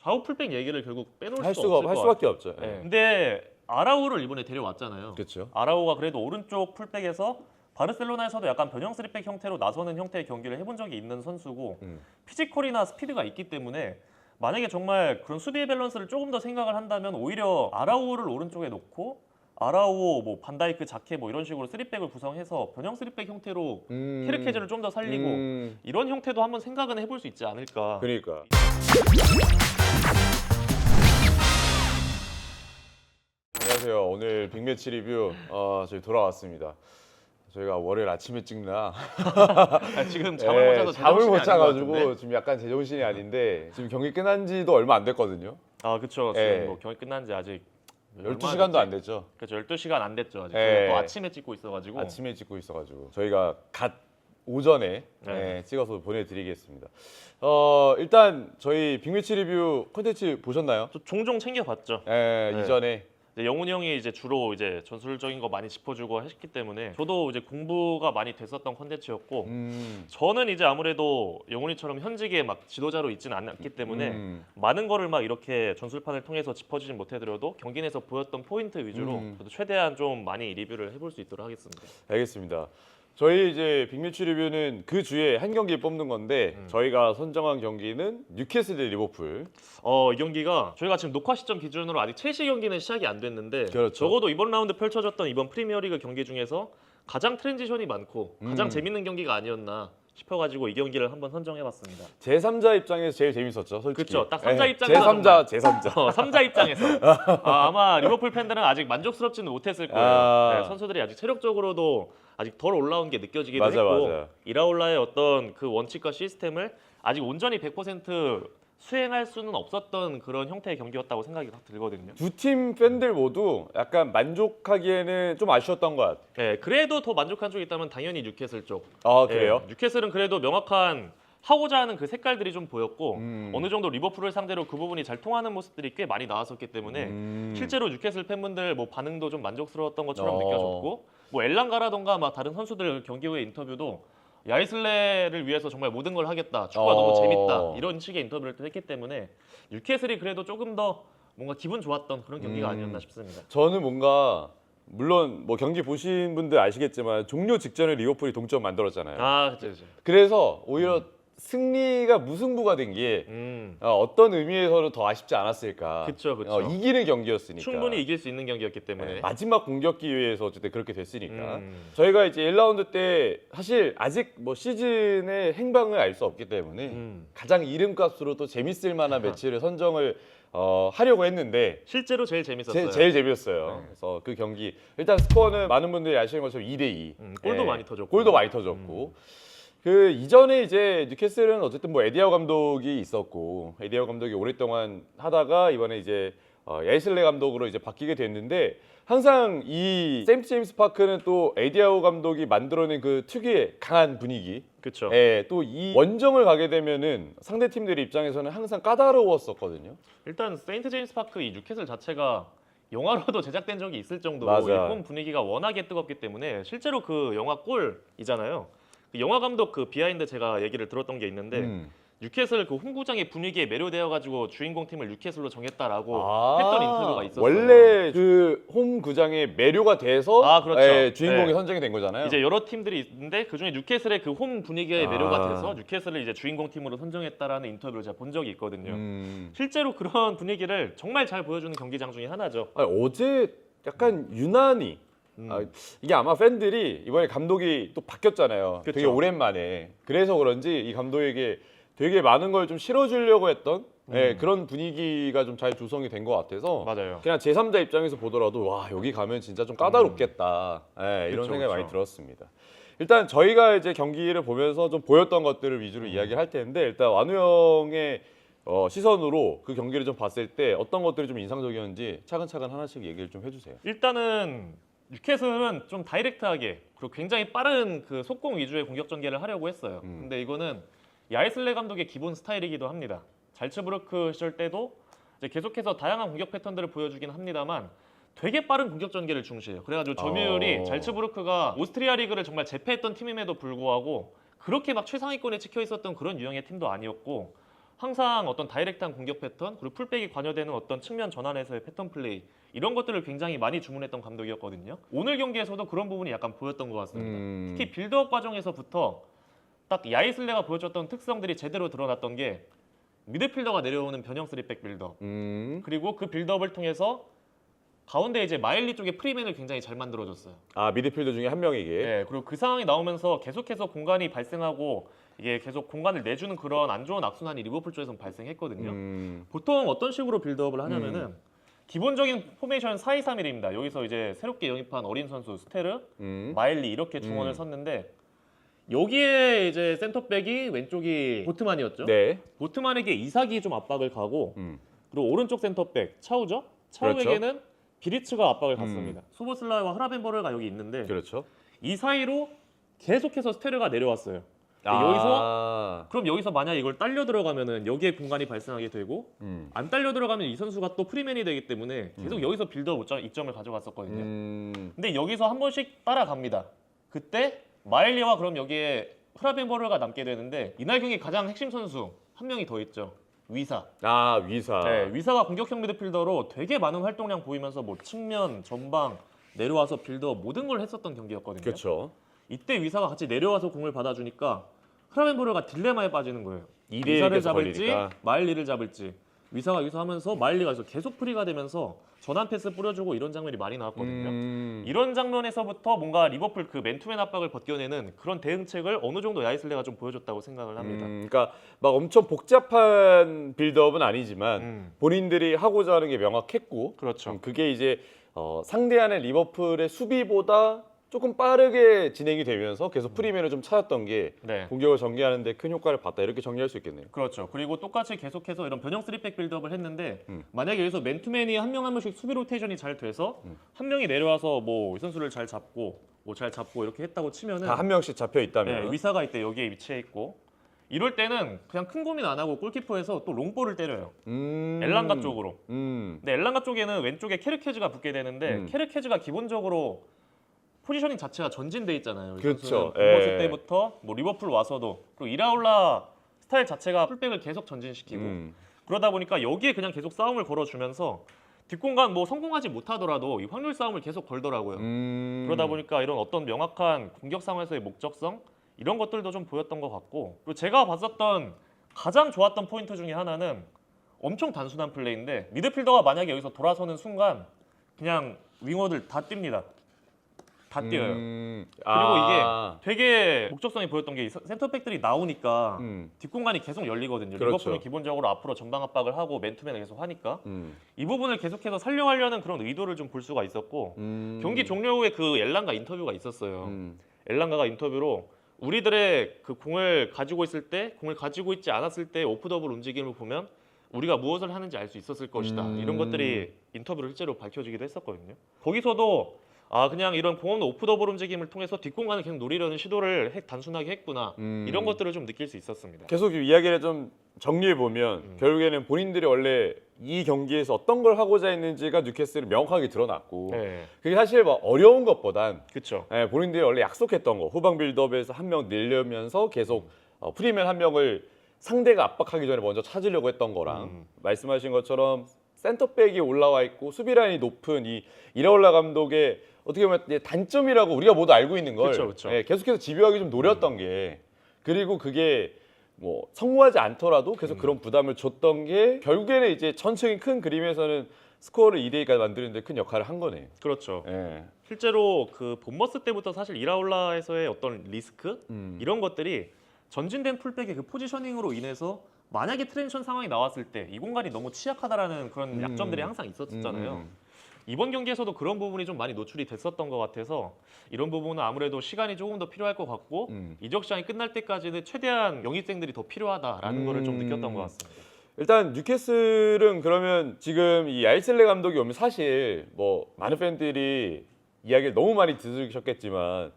좌우 풀백 얘기를 결국 빼놓을 할 수가 없을 것 할 같아요. 수밖에 없죠. 네. 예. 근데 아라우를 이번에 데려왔잖아요. 그렇죠. 아라우가 그래도 오른쪽 풀백에서 바르셀로나에서도 약간 변형 3백 형태로 나서는 형태의 경기를 해본 적이 있는 선수고 피지컬이나 스피드가 있기 때문에 만약에 정말 그런 수비의 밸런스를 조금 더 생각을 한다면 오히려 아라우를 오른쪽에 놓고 아라우, 뭐 반다이크, 자케 뭐 이런 식으로 3백을 구성해서 변형 3백 형태로 케르케즈를 좀 더 살리고 이런 형태도 한번 생각은 해볼 수 있지 않을까. 그러니까. 안녕하세요. 오늘 빅매치 리뷰 저희 돌아왔습니다. 저희가 월요일 아침에 찍나 지금 잠을 못 자서 잠을 못 제정신이 아닌 것 자가지고 같은데? 지금 약간 제정신이 아닌데 지금 경기 끝난 지도 얼마 안 됐거든요. 아 그렇죠. 예. 지금 뭐 경기 끝난 지 아직 12시간도 안 됐죠. 그렇죠. 12시간 안 됐죠. 아직. 예. 저희가 또 아침에 찍고 있어가지고. 아침에 찍고 있어가지고 저희가 갓 오전에 네. 찍어서 보내드리겠습니다. 일단 저희 빅매치 리뷰 콘텐츠 보셨나요? 저 종종 챙겨봤죠. 네. 이전에 이제 영훈이 형이 이제 주로 이제 전술적인 거 많이 짚어주고 했기 때문에 저도 이제 공부가 많이 됐었던 콘텐츠였고 저는 이제 아무래도 영훈이처럼 현직에 막 지도자로 있지는 않기 때문에 많은 거를 막 이렇게 전술판을 통해서 짚어주진 못해드려도 경기 내에서 보였던 포인트 위주로 저도 최대한 좀 많이 리뷰를 해볼 수 있도록 하겠습니다. 알겠습니다. 저희 이제 빅매치 리뷰는 그 주에 한 경기 뽑는 건데 저희가 선정한 경기는 뉴캐슬 대 리버풀. 이 경기가 저희가 지금 녹화 시점 기준으로 아직 첼시 경기는 시작이 안 됐는데 그렇죠. 적어도 이번 라운드 펼쳐졌던 이번 프리미어리그 경기 중에서 가장 트랜지션이 많고 가장 재밌는 경기가 아니었나 싶어가지고 이 경기를 한번 선정해봤습니다. 제3자 입장에서 제일 재밌었죠, 솔직히. 그렇죠. 딱 3자 입장에서 제3자. 3자 입장에서 아마 리버풀 팬들은 아직 만족스럽지는 못했을 거예요. 네, 선수들이 아직 체력적으로도 아직 덜 올라온 게 느껴지기도 했고 맞아. 이라올라의 어떤 그 원칙과 시스템을 아직 온전히 100% 수행할 수는 없었던 그런 형태의 경기였다고 생각이 딱 들거든요. 두 팀 팬들 모두 약간 만족하기에는 좀 아쉬웠던 것 같아요. 네, 그래도 더 만족한 쪽이 있다면 당연히 뉴캐슬 쪽. 아, 그래요? 네, 뉴캐슬은 그래도 명확한 하고자 하는 그 색깔들이 좀 보였고 어느 정도 리버풀을 상대로 그 부분이 잘 통하는 모습들이 꽤 많이 나왔었기 때문에 실제로 뉴캐슬 팬분들 뭐 반응도 좀 만족스러웠던 것처럼 느껴졌고 뭐 엘랑가라던가 막 다른 선수들 경기 후에 인터뷰도 야이슬레를 위해서 정말 모든 걸 하겠다. 축구가 너무 재밌다. 이런 식의 인터뷰를 또 했기 때문에 뉴캐슬이 그래도 조금 더 뭔가 기분 좋았던 그런 경기가 아니었나 싶습니다. 저는 뭔가 물론 뭐 경기 보신 분들 아시겠지만 종료 직전에 리버풀이 동점 만들었잖아요. 아, 그렇죠. 그래서 오히려 승리가 무승부가 된 게 어떤 의미에서는 더 아쉽지 않았을까. 그쵸. 이기는 경기였으니까. 충분히 이길 수 있는 경기였기 때문에. 네, 마지막 공격 기회에서 어쨌든 그렇게 됐으니까. 저희가 이제 1라운드 때 사실 아직 뭐 시즌의 행방을 알 수 없기 때문에 가장 이름값으로 또 재밌을 만한 매치를 선정을 하려고 했는데 실제로 제일 재밌었어요. 제일 재밌었어요. 그래서 그 경기 일단 스코어는 많은 분들이 아시는 것처럼 2대2. 골도 많이 터졌고. 골도 많이 터졌고. 그 이전에 이제 뉴캐슬은 어쨌든 뭐 에디아우 감독이 있었고 에디아우 감독이 오랫동안 하다가 이번에 이제 야이슬레 감독으로 이제 바뀌게 됐는데 항상 이 세인트 제임스 파크는 또 에디아우 감독이 만들어낸 그 특유의 강한 분위기. 그렇죠. 또 이 원정을 가게 되면은 상대 팀들 입장에서는 항상 까다로웠었거든요. 일단 세인트 제임스 파크 이 뉴캐슬 자체가 영화로도 제작된 적이 있을 정도로 맞아. 일본 분위기가 워낙에 뜨겁기 때문에 실제로 그 영화 꼴이잖아요. 그 영화 감독 그 비하인드 제가 얘기를 들었던 게 있는데 뉴캐슬 그 홈구장의 분위기에 매료되어 가지고 주인공 팀을 뉴캐슬로 정했다라고 했던 인터뷰가 있었어요. 원래 그 홈구장에 매료가 돼서 그렇죠. 주인공이 네. 선정이 된 거잖아요. 이제 여러 팀들이 있는데 그중에 뉴캐슬의 그 홈 분위기에 매료가 돼서 뉴캐슬을 이제 주인공 팀으로 선정했다라는 인터뷰를 제가 본 적이 있거든요. 실제로 그런 분위기를 정말 잘 보여주는 경기장 중에 하나죠. 아니, 어제 약간 유난히 이게 아마 팬들이 이번에 감독이 또 바뀌었잖아요. 그쵸. 되게 오랜만에. 그래서 그런지 이 감독에게 되게 많은 걸 좀 실어주려고 했던 그런 분위기가 좀 잘 조성이 된 것 같아서 맞아요. 그냥 제3자 입장에서 보더라도 와 여기 가면 진짜 좀 까다롭겠다 이런 그쵸, 생각이 많이 그쵸. 들었습니다. 일단 저희가 이제 경기를 보면서 좀 보였던 것들을 위주로 이야기를 할 텐데 일단 완우 형의 시선으로 그 경기를 좀 봤을 때 어떤 것들이 좀 인상적이었는지 차근차근 하나씩 얘기를 좀 해주세요. 일단은 뉴캐슬은 좀 다이렉트하게 그리고 굉장히 빠른 그 속공 위주의 공격 전개를 하려고 했어요. 근데 이거는 야이슬레 감독의 기본 스타일이기도 합니다. 잘츠부르크 시절 때도 이제 계속해서 다양한 공격 패턴들을 보여주긴 합니다만 되게 빠른 공격 전개를 중시해요. 그래가지고 점유율이 잘츠부르크가 오스트리아 리그를 정말 제패했던 팀임에도 불구하고 그렇게 막 최상위권에 찍혀 있었던 그런 유형의 팀도 아니었고 항상 어떤 다이렉트한 공격 패턴 그리고 풀백이 관여되는 어떤 측면 전환에서의 패턴 플레이 이런 것들을 굉장히 많이 주문했던 감독이었거든요. 오늘 경기에서도 그런 부분이 약간 보였던 것 같습니다. 특히 빌드업 과정에서부터 딱 야이슬레가 보여줬던 특성들이 제대로 드러났던 게 미드필더가 내려오는 변형 3백 빌드업 그리고 그 빌드업을 통해서 가운데 이제 마일리 쪽에 프리맨을 굉장히 잘 만들어줬어요. 아 미드필더 중에 한 명에게. 네, 그리고 그 상황이 나오면서 계속해서 공간이 발생하고 이게 계속 공간을 내주는 그런 안 좋은 악순환이 리버풀 쪽에서는 발생했거든요. 보통 어떤 식으로 빌드업을 하냐면은 기본적인 포메이션 4-2-3-1입니다. 여기서 이제 새롭게 영입한 어린 선수 스테르, 마일리 이렇게 중원을 섰는데 여기에 이제 센터백이 왼쪽이 보트만이었죠. 네. 보트만에게 이삭이 좀 압박을 가고 그리고 오른쪽 센터백 차우죠. 차우에게는 그렇죠. 비리츠가 압박을 갔습니다. 소보슬라와 흐라벤버르가 여기 있는데 그렇죠. 이 사이로 계속해서 스테르가 내려왔어요. 그럼 여기서 만약 이걸 딸려 들어가면은 여기에 공간이 발생하게 되고 안 딸려 들어가면 이 선수가 또 프리맨이 되기 때문에 계속 여기서 빌드업 이점을 가져갔었거든요. 근데 여기서 한 번씩 따라갑니다. 그때 마일리와 그럼 여기에 흐라벤버르가 남게 되는데 이날 경기 가장 핵심 선수 한 명이 더 있죠. 위사. 아 위사. 네, 위사가 공격형 미드필더로 되게 많은 활동량 보이면서 뭐 측면, 전방 내려와서 빌드업 모든 걸 했었던 경기였거든요. 그렇죠. 이때 위사가 같이 내려와서 공을 받아주니까 흐라벤버르가 딜레마에 빠지는 거예요. 2대1 위사를 계속 잡을지 걸리니까. 마일리를 잡을지. 위사가 여기서 하면서 마일리가 여기서 계속 프리가 되면서 전환 패스 뿌려주고 이런 장면이 많이 나왔거든요. 이런 장면에서부터 뭔가 리버풀 그 맨투맨 압박을 벗겨내는 그런 대응책을 어느 정도 야이슬레가 좀 보여줬다고 생각을 합니다. 그러니까 막 엄청 복잡한 빌드업은 아니지만 본인들이 하고자 하는 게 명확했고 그렇죠. 그게 이제 상대하는 리버풀의 수비보다 조금 빠르게 진행이 되면서 계속 프리맨을 좀 찾았던 게 네. 공격을 전개하는 데 큰 효과를 봤다 이렇게 정리할 수 있겠네요. 그렇죠. 그리고 똑같이 계속해서 이런 변형 3백 빌드업을 했는데 만약에 여기서 맨투맨이 한 명 한 명씩 수비 로테이션이 잘 돼서 한 명이 내려와서 뭐 이 선수를 잘 잡고 뭐 잘 잡고 이렇게 했다고 치면은 다 한 명씩 잡혀 있다면 네, 위사가 이때 여기에 위치해 있고 이럴 때는 그냥 큰 고민 안 하고 골키퍼에서 또 롱볼을 때려요. 엘랑가 쪽으로. 근데 엘랑가 쪽에는 왼쪽에 케르케즈가 붙게 되는데 케르케즈가 기본적으로 포지셔닝 자체가 전진돼 있잖아요. 그렇죠. 보머스 예. 때부터 뭐 리버풀 와서도 그리고 이라올라 스타일 자체가 풀백을 계속 전진시키고 그러다 보니까 여기에 그냥 계속 싸움을 걸어주면서 뒷공간 뭐 성공하지 못하더라도 이 확률 싸움을 계속 걸더라고요. 그러다 보니까 이런 어떤 명확한 공격 상황에서의 목적성 이런 것들도 좀 보였던 것 같고 그리고 제가 봤었던 가장 좋았던 포인트 중에 하나는 엄청 단순한 플레이인데 미드필더가 만약에 여기서 돌아서는 순간 그냥 윙어들 다 뜁니다. 다 뛰어요. 그리고 이게 되게 목적성이 보였던 게 센터백들이 나오니까 뒷공간이 계속 열리거든요. 그렇죠. 리버풀은 기본적으로 앞으로 전방 압박을 하고 맨투맨을 계속 하니까 이 부분을 계속해서 살려하려는 그런 의도를 좀 볼 수가 있었고 경기 종료 후에 그 엘랑가 인터뷰가 있었어요. 엘랑가가 인터뷰로 우리들의 그 공을 가지고 있을 때 공을 가지고 있지 않았을 때 오프 더블 움직임을 보면 우리가 무엇을 하는지 알 수 있었을 것이다. 이런 것들이 인터뷰로 실제로 밝혀지기도 했었거든요. 거기서도 그냥 이런 공 없는 오프 더블 움직임을 통해서 뒷공간을 계속 노리려는 시도를 단순하게 했구나. 이런 것들을 좀 느낄 수 있었습니다. 계속 이야기를 좀 정리해 보면 결국에는 본인들이 원래 이 경기에서 어떤 걸 하고자 했는지가 뉴캐슬은 명확하게 드러났고 네. 그게 사실 막 어려운 것보단 그렇죠. 본인들이 원래 약속했던 거 후방 빌드업에서 한 명 늘려면서 계속 프리맨 한 명을 상대가 압박하기 전에 먼저 찾으려고 했던 거랑 말씀하신 것처럼 센터백이 올라와 있고 수비 라인이 높은 이 이라올라 감독의 어떻게 보면 단점이라고 우리가 모두 알고 있는 걸 그쵸. 계속해서 집요하게 좀 노렸던 게 그리고 그게 뭐 성공하지 않더라도 계속 그런 부담을 줬던 게 결국에는 이제 전체적인 큰 그림에서는 스코어를 2대2까지 만드는 데 큰 역할을 한 거네요. 그렇죠. 예. 실제로 그 본머스 때부터 사실 이라올라에서의 어떤 리스크 이런 것들이 전진된 풀백의 그 포지셔닝으로 인해서 만약에 트랜지션 상황이 나왔을 때 이 공간이 너무 취약하다라는 그런 약점들이 항상 있었잖아요. 이번 경기에서도 그런 부분이 좀 많이 노출이 됐었던 것 같아서 이런 부분은 아무래도 시간이 조금 더 필요할 것 같고 이적 시장이 끝날 때까지는 최대한 영입생들이 더 필요하다라는 거를 좀 느꼈던 것 같습니다. 일단 뉴캐슬은 그러면 지금 이 야이슬레 감독이 오면 사실 뭐 많은 팬들이 이야기를 너무 많이 들으셨겠지만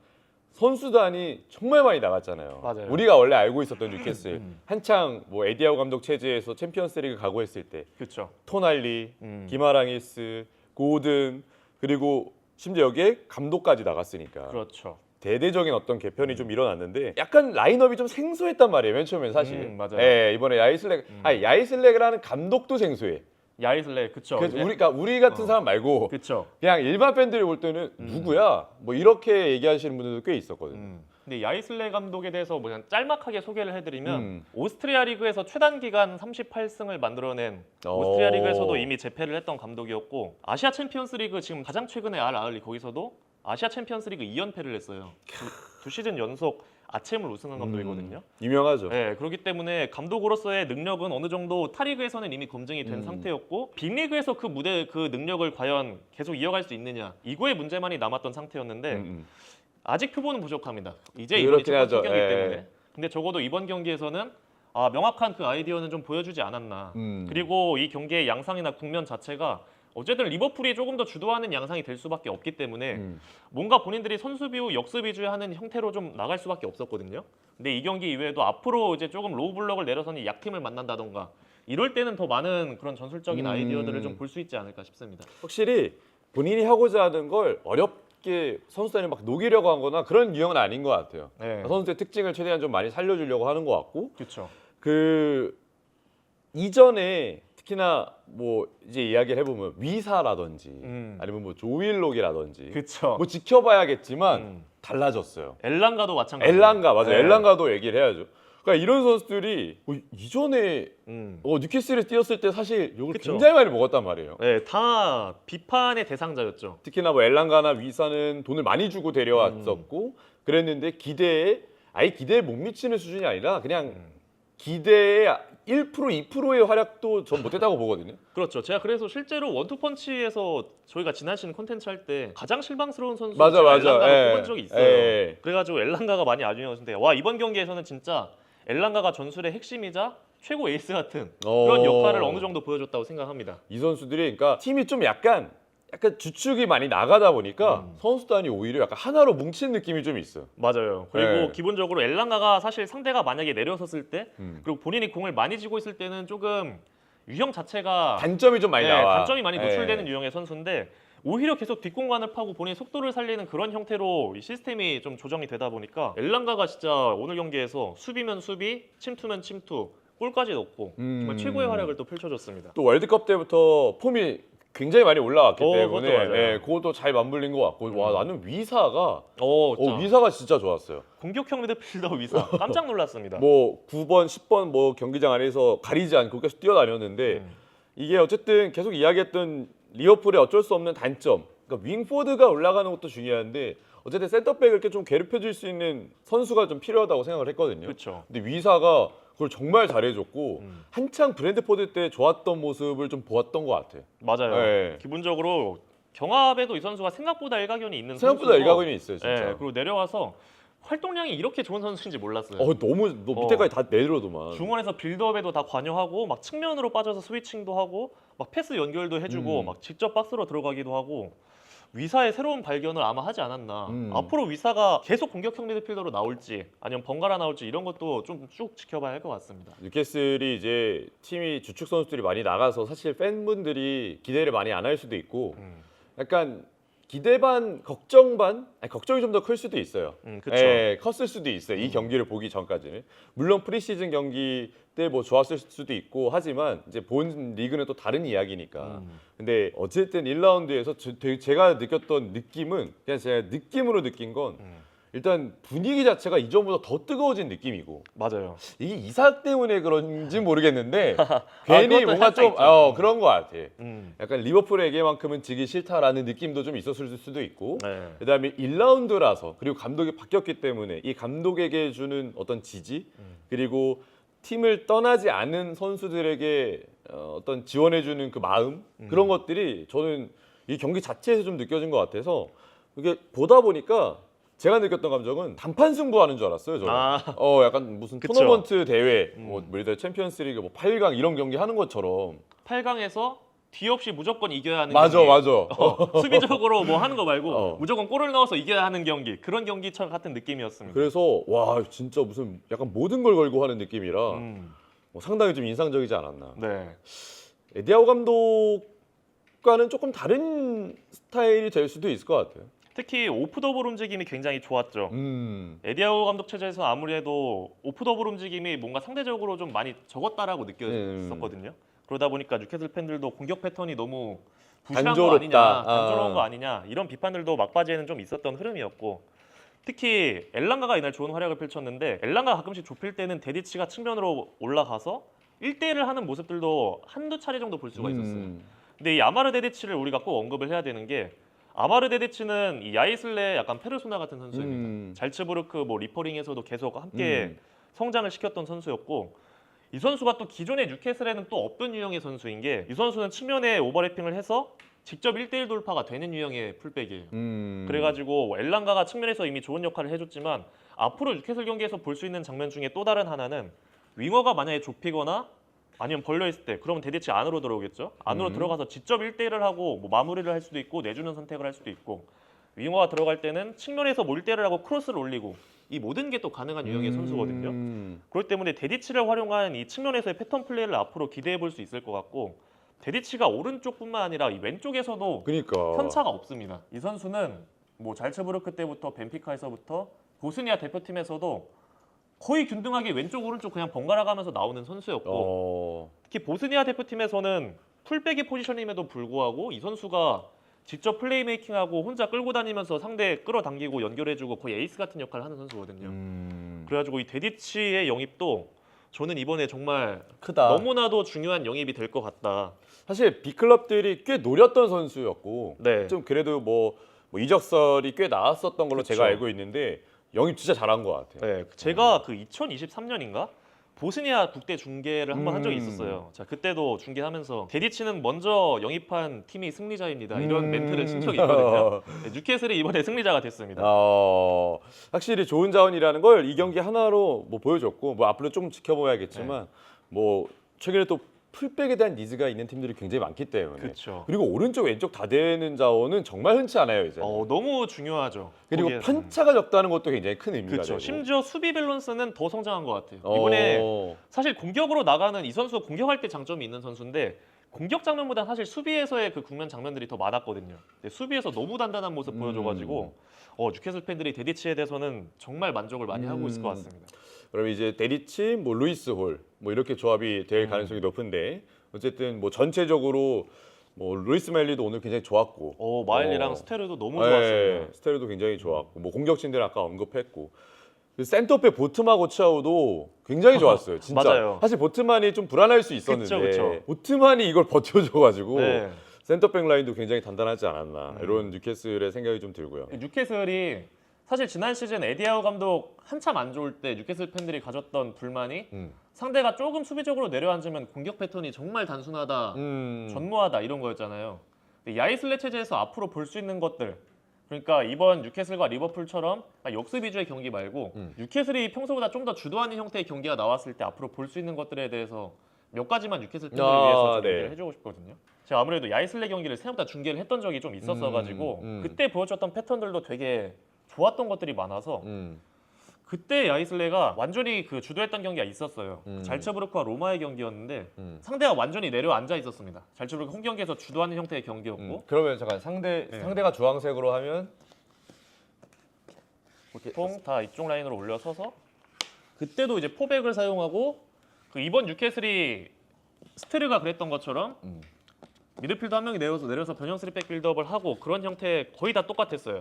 선수단이 정말 많이 나갔잖아요. 맞아요. 우리가 원래 알고 있었던 뉴캐슬 한창 뭐 에디아우 감독 체제에서 챔피언스리그 가고 했을 때 그렇죠. 토날리, 기마랑이스, 고든 그리고 심지어 여기에 감독까지 나갔으니까 그렇죠. 대대적인 어떤 개편이 좀 일어났는데 약간 라인업이 좀 생소했단 말이에요. 맨 처음엔 사실. 맞아요. 예, 이번에 야이슬렉 아니 야이슬렉이라는 감독도 생소해. 야이슬레 그쵸. 그래서 우리 같은 사람 말고 그쵸. 그냥 일반 팬들이 볼 때는 누구야? 뭐 이렇게 얘기하시는 분들도 꽤 있었거든요. 근데 야이슬레 감독에 대해서 뭐 그냥 짤막하게 소개를 해드리면 오스트리아 리그에서 최단 기간 38승을 만들어낸 오스트리아 리그에서도 이미 재패를 했던 감독이었고 아시아 챔피언스 리그 지금 가장 최근에 알아을리 거기서도 아시아 챔피언스 리그 2연패를 했어요. 두 시즌 연속 아챔을 우승한 감독이거든요. 유명하죠. 네, 그렇기 때문에 감독으로서의 능력은 어느 정도 타리그에서는 이미 검증이 된 상태였고 빅리그에서 그 능력을 과연 계속 이어갈 수 있느냐 이거의 문제만이 남았던 상태였는데 아직 표본은 부족합니다. 이제 이번이 첫 번째 경기 때문에. 근데 적어도 이번 경기에서는 명확한 그 아이디어는 좀 보여주지 않았나. 그리고 이 경기의 양상이나 국면 자체가 어쨌든 리버풀이 조금 더 주도하는 양상이 될 수밖에 없기 때문에 뭔가 본인들이 선수비 후 역습 위주의 하는 형태로 좀 나갈 수밖에 없었거든요. 근데 이 경기 이외에도 앞으로 이제 조금 로우 블럭을 내려서는 약팀을 만난다던가 이럴 때는 더 많은 그런 전술적인 아이디어들을 좀 볼 수 있지 않을까 싶습니다. 확실히 본인이 하고자 하는 걸 어렵게 선수단이 막 녹이려고 하거나 그런 유형은 아닌 것 같아요. 네. 선수의 특징을 최대한 좀 많이 살려주려고 하는 것 같고 그렇죠. 그 이전에 특히나 뭐 이제 이야기를 해보면 위사라든지 아니면 뭐 조윌록이라든지 그렇죠. 뭐 지켜봐야겠지만 달라졌어요. 엘랑가도 마찬가지. 엘랑가 맞아요. 네. 엘랑가도 얘기를 해야죠. 그러니까 이런 선수들이 이전에 뉴캐슬에 뛰었을 때 사실 욕을 그쵸. 굉장히 많이 먹었단 말이에요. 네, 다 비판의 대상자였죠. 특히나 뭐 엘랑가나 위사는 돈을 많이 주고 데려왔었고 그랬는데 기대에 못 미치는 수준이 아니라 그냥 기대의 1% 2%의 활약도 전 못했다고 보거든요. 그렇죠. 제가 그래서 실제로 원투펀치에서 저희가 지난 시즌 콘텐츠 할 때 가장 실망스러운 선수 맞아. 엘랑가를 예. 뽑은 적이 있어요. 예. 그래가지고 엘랑가가 많이 아쉬웠는데 와 이번 경기에서는 진짜 엘랑가가 전술의 핵심이자 최고 에이스 같은 그런 역할을 어느 정도 보여줬다고 생각합니다. 이 선수들이 그러니까 팀이 좀 약간 주축이 많이 나가다 보니까 선수단이 오히려 약간 하나로 뭉친 느낌이 좀 있어요. 맞아요. 그리고 네. 기본적으로 엘랑가가 사실 상대가 만약에 내려섰을 때 그리고 본인이 공을 많이 쥐고 있을 때는 조금 유형 자체가 단점이 좀 많이 나와. 단점이 많이 노출되는 예. 유형의 선수인데 오히려 계속 뒷공간을 파고 본인의 속도를 살리는 그런 형태로 이 시스템이 좀 조정이 되다 보니까 엘랑가가 진짜 오늘 경기에서 수비면 수비, 침투면 침투, 골까지 넣고 정말 최고의 활약을 또 펼쳐줬습니다. 또 월드컵 때부터 폼이 굉장히 많이 올라왔기 그것도 때문에 맞아요. 그것도 잘 맞물린 것 같고 와 나는 위사가 진짜. 위사가 진짜 좋았어요. 공격형 미드필더 위사 깜짝 놀랐습니다. 뭐 9번, 10번 뭐 경기장 안에서 가리지 않고 계속 뛰어다녔는데 이게 어쨌든 계속 이야기했던 리버풀의 어쩔 수 없는 단점. 그러니까 윙포드가 올라가는 것도 중요한데 어쨌든 센터백을 이렇게 좀 괴롭혀줄 수 있는 선수가 좀 필요하다고 생각을 했거든요. 그렇죠. 근데 위사가 그걸 정말 잘해줬고 한창 브랜드포드 때 좋았던 모습을 좀 보았던 것 같아요. 맞아요. 네. 기본적으로 경합에도 이 선수가 생각보다 일가견이 있는 생각보다 선수고, 일가견이 있어요, 진짜. 네, 그리고 내려와서 활동량이 이렇게 좋은 선수인지 몰랐어요. 너무 밑에까지 다 내려도만. 중원에서 빌드업에도 다 관여하고 막 측면으로 빠져서 스위칭도 하고 막 패스 연결도 해주고 막 직접 박스로 들어가기도 하고 위사의 새로운 발견을 아마 하지 않았나. 앞으로 위사가 계속 공격형 미드필더로 나올지 아니면 번갈아 나올지 이런 것도 좀 쭉 지켜봐야 할 것 같습니다. 뉴캐슬이 이제 팀이 주축 선수들이 많이 나가서 사실 팬분들이 기대를 많이 안 할 수도 있고 약간 기대 반 걱정 반 걱정이 좀 더 클 수도 있어요. 그렇죠. 컸을 수도 있어요. 이 경기를 보기 전까지는 물론 프리시즌 경기 때 뭐 좋았을 수도 있고 하지만 이제 본 리그는 또 다른 이야기니까. 근데 어쨌든 1라운드에서 제가 느꼈던 느낌은 그냥 제가 느낌으로 느낀 건 일단 분위기 자체가 이전보다 더 뜨거워진 느낌이고 맞아요. 이게 이사 때문에 그런지 모르겠는데 괜히 그것도 뭔가 살짝 좀 있죠. 그런 것 같아. 음. 약간 리버풀에게만큼은 지기 싫다라는 느낌도 좀 있었을 수도 있고 네. 그다음에 1라운드라서 그리고 감독이 바뀌었기 때문에 이 감독에게 주는 어떤 지지 그리고 팀을 떠나지 않은 선수들에게 어떤 지원해주는 그 마음 그런 것들이 저는 이 경기 자체에서 좀 느껴진 것 같아서 이게 보다 보니까 제가 느꼈던 감정은 단판 승부하는 줄 알았어요. 저는. 약간 무슨 그쵸. 토너먼트 대회, 뭐 예를 들어 챔피언스리그 뭐 8강 이런 경기 하는 것처럼. 8강에서 뒤 없이 무조건 이겨야 하는 맞아, 경기. 맞아. 수비적으로 뭐 하는 거 말고 무조건 골을 넣어서 이겨야 하는 경기. 그런 경기처럼 같은 느낌이었습니다. 그래서 와 진짜 무슨 약간 모든 걸 걸고 하는 느낌이라 뭐 상당히 좀 인상적이지 않았나. 네. 에디아우 감독과는 조금 다른 스타일이 될 수도 있을 것 같아요. 특히 오프 더 볼 움직임이 굉장히 좋았죠. 에디아우 감독 체제에서 아무래도 오프 더 볼 움직임이 뭔가 상대적으로 좀 많이 적었다라고 느꼈었거든요. 그러다 보니까 뉴캐슬 팬들도 공격 패턴이 너무 부실한 거 아니냐, 단조롭다. 단조로운 거 아니냐 이런 비판들도 막바지에는 좀 있었던 흐름이었고 특히 엘랑가가 이날 좋은 활약을 펼쳤는데 엘랑가가 가끔씩 좁힐 때는 데디치가 측면으로 올라가서 1대1을 하는 모습들도 한두 차례 정도 볼 수가 있었어요. 근데 이 아마르 데디치를 우리가 꼭 언급을 해야 되는 게 아마르 데디치는 이 야이슬레 약간 페르소나 같은 선수입니다. 잘츠부르크 뭐 리퍼링에서도 계속 함께 성장을 시켰던 선수였고 이 선수가 또 기존의 뉴캐슬에는 또 없던 유형의 선수인 게 이 선수는 측면에 오버래핑을 해서 직접 1대1 돌파가 되는 유형의 풀백이에요. 그래가지고 엘랑가가 측면에서 이미 좋은 역할을 해줬지만 앞으로 뉴캐슬 경기에서 볼 수 있는 장면 중에 또 다른 하나는 윙어가 만약에 좁히거나 아니면 벌려있을 때 그러면 데디치 안으로 들어오겠죠. 안으로 들어가서 직접 1대1을 하고 뭐 마무리를 할 수도 있고 내주는 선택을 할 수도 있고 윙어가 들어갈 때는 측면에서 뭐 1대1을 하고 크로스를 올리고 이 모든 게 또 가능한 유형의 선수거든요. 그렇기 때문에 데디치를 활용한 이 측면에서의 패턴 플레이를 앞으로 기대해 볼 수 있을 것 같고 데디치가 오른쪽뿐만 아니라 이 왼쪽에서도 그러니까 편차가 없습니다. 이 선수는 뭐 잘츠부르크 때부터 벤피카에서부터 보스니아 대표팀에서도 거의 균등하게 왼쪽 오른쪽 그냥 번갈아 가면서 나오는 선수였고 특히 보스니아 대표팀에서는 풀백의 포지션임에도 불구하고 이 선수가 직접 플레이메이킹하고 혼자 끌고 다니면서 상대 끌어당기고 연결해주고 거의 에이스 같은 역할을 하는 선수거든요. 그래가지고 이 데디치의 영입도 저는 이번에 정말 크다. 너무나도 중요한 영입이 될 것 같다. 사실 B클럽들이 꽤 노렸던 선수였고 네. 좀 그래도 뭐 이적설이 꽤 나왔었던 걸로 그쵸. 제가 알고 있는데 영입 진짜 잘한 것 같아요. 네, 제가 그 2023년인가 보스니아 국대 중계를 한번 한 적이 있었어요. 자, 그때도 중계하면서 데디치는 먼저 영입한 팀이 승리자입니다. 이런 멘트를 친 적이 있거든요. 네, 뉴캐슬이 이번에 승리자가 됐습니다. 확실히 좋은 자원이라는 걸 이 경기 하나로 뭐 보여줬고 뭐 앞으로 좀 지켜봐야겠지만 뭐 최근에 또 풀백에 대한 니즈가 있는 팀들이 굉장히 많기 때문에 그렇죠. 그리고 오른쪽 왼쪽 다 되는 자원은 정말 흔치 않아요 이제. 너무 중요하죠. 그리고 거기에는. 편차가 적다는 것도 굉장히 큰 의미가 그렇죠. 되고. 심지어 수비 밸런스는 더 성장한 것 같아요. 이번에 사실 공격으로 나가는 이 선수가 공격할 때 장점이 있는 선수인데 공격 장면보다 사실 수비에서의 그 국면 장면들이 더 많았거든요. 근데 수비에서 너무 단단한 모습 보여줘가지고 뉴캐슬 팬들이 데디치에 대해서는 정말 만족을 많이 하고 있을 것 같습니다. 그럼 이제 데리치, 뭐 루이스 홀, 뭐 이렇게 조합이 될 가능성이 높은데 어쨌든 뭐 전체적으로 뭐 루이스 멜리도 오늘 굉장히 좋았고, 마일리랑 스테르도 너무 네, 좋았어요. 스테르도 굉장히 좋았고, 뭐 공격진들 아까 언급했고, 그 센터백 보트마고 치아우도 굉장히 좋았어요, 진짜. 맞아요. 사실 보트만이 좀 불안할 수 있었는데 그쵸. 보트만이 이걸 버텨줘가지고 네. 센터백 라인도 굉장히 단단하지 않았나 이런 뉴캐슬의 생각이 좀 들고요. 뉴캐슬이 사실 지난 시즌 에디아우 감독 한참 안 좋을 때 뉴캐슬 팬들이 가졌던 불만이 상대가 조금 수비적으로 내려앉으면 공격 패턴이 정말 단순하다, 전무하다 이런 거였잖아요. 근데 야이슬레 체제에서 앞으로 볼 수 있는 것들 그러니까 이번 뉴캐슬과 리버풀처럼 역습 위주의 경기 말고 뉴캐슬이 평소보다 좀 더 주도하는 형태의 경기가 나왔을 때 앞으로 볼 수 있는 것들에 대해서 몇 가지만 뉴캐슬 팬들을 위해서 좀 얘기를 해주고 싶거든요. 제가 아무래도 야이슬레 경기를 생각보다 중계를 했던 적이 좀 있었어가지고 그때 보여줬던 패턴들도 되게 좋았던 것들이 많아서 그때 야이슬레가 완전히 그 주도했던 경기가 있었어요. 잘츠부르크와 로마의 경기였는데 상대가 완전히 내려앉아 있었습니다. 잘츠부르크 홈 경기에서 주도하는 형태의 경기였고 그러면 잠깐 상대가 주황색으로 하면 보통 다 이쪽 라인으로 올려서서 그때도 이제 포백을 사용하고 그 이번 뉴캐슬이 스테르가 그랬던 것처럼 미드필더 한 명이 내려서 변형 3백 빌드업을 하고 그런 형태 거의 다 똑같았어요.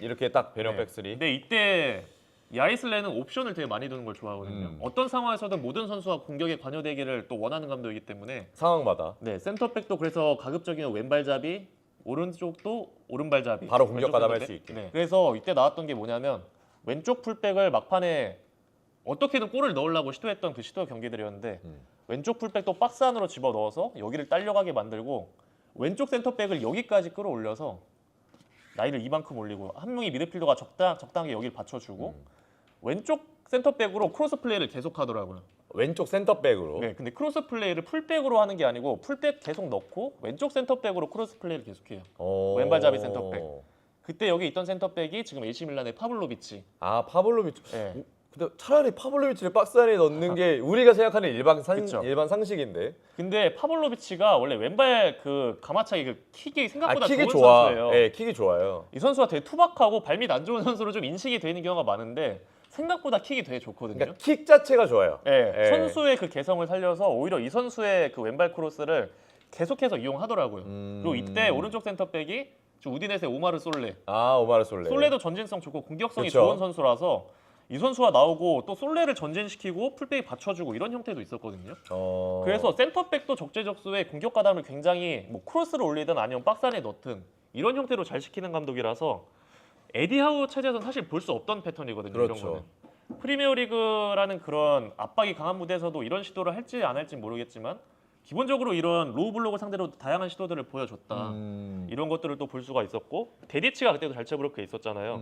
이렇게 딱 변형 네. 백스리. 근데 이때 야이슬레는 옵션을 되게 많이 두는 걸 좋아하거든요. 어떤 상황에서든 모든 선수가 공격에 관여되기를 또 원하는 감독이기 때문에 상황마다 네, 센터백도 그래서 가급적이면 왼발잡이, 오른쪽도 오른발잡이. 바로 공격 왼쪽 가담할 센터백. 수 있게. 네. 그래서 이때 나왔던 게 뭐냐면 왼쪽 풀백을 막판에 어떻게든 골을 넣으려고 시도했던 그 시도 경기들이었는데 왼쪽 풀백도 박스 안으로 집어넣어서 여기를 딸려가게 만들고 왼쪽 센터백을 여기까지 끌어올려서 나이를 이만큼 올리고 한 명이 미드필더가 적당하게 여기를 받쳐주고 왼쪽 센터백으로 크로스 플레이를 계속하더라고요. 왼쪽 센터백으로. 네, 근데 크로스 플레이를 풀백으로 하는 게 아니고 풀백 계속 넣고 왼쪽 센터백으로 크로스 플레이를 계속해요. 왼발잡이 센터백. 그때 여기 있던 센터백이 지금 AC 밀란의 파블로비치. 파블로비치. 네. 근데 차라리 파블로비치를 박스 안에 넣는 게 우리가 생각하는 그쵸. 일반 상식인데. 근데 파블로비치가 원래 왼발 그 가마차기 그 킥이 생각보다 킥이 좋은 좋아. 선수예요. 네, 킥이 좋아요. 이 선수가 되게 투박하고 발밑 안 좋은 선수로 좀 인식이 되는 경우가 많은데 생각보다 킥이 되게 좋거든요. 그러니까 킥 자체가 좋아요. 네, 예. 선수의 그 개성을 살려서 오히려 이 선수의 그 왼발 크로스를 계속해서 이용하더라고요. 그리고 이때 오른쪽 센터백이 우디네스의 오마르 솔레. 아, 오마르 솔레. 솔레도 전진성 좋고 공격성이 그쵸. 좋은 선수라서 이 선수가 나오고 또 솔레를 전진시키고 풀백이 받쳐주고 이런 형태도 있었거든요. 그래서 센터백도 적재적소에 공격 가담을 굉장히 뭐 크로스를 올리든 아니면 박스 안에 넣든 이런 형태로 잘 시키는 감독이라서 에디하우 체제에서는 사실 볼 수 없던 패턴이거든요. 그렇죠. 이런 거는. 프리미어리그라는 그런 압박이 강한 무대에서도 이런 시도를 할지 안 할지 모르겠지만 기본적으로 이런 로우 블록을 상대로 다양한 시도들을 보여줬다. 이런 것들을 또 볼 수가 있었고 데디치가 그때도 잘쳐브로크에 있었잖아요.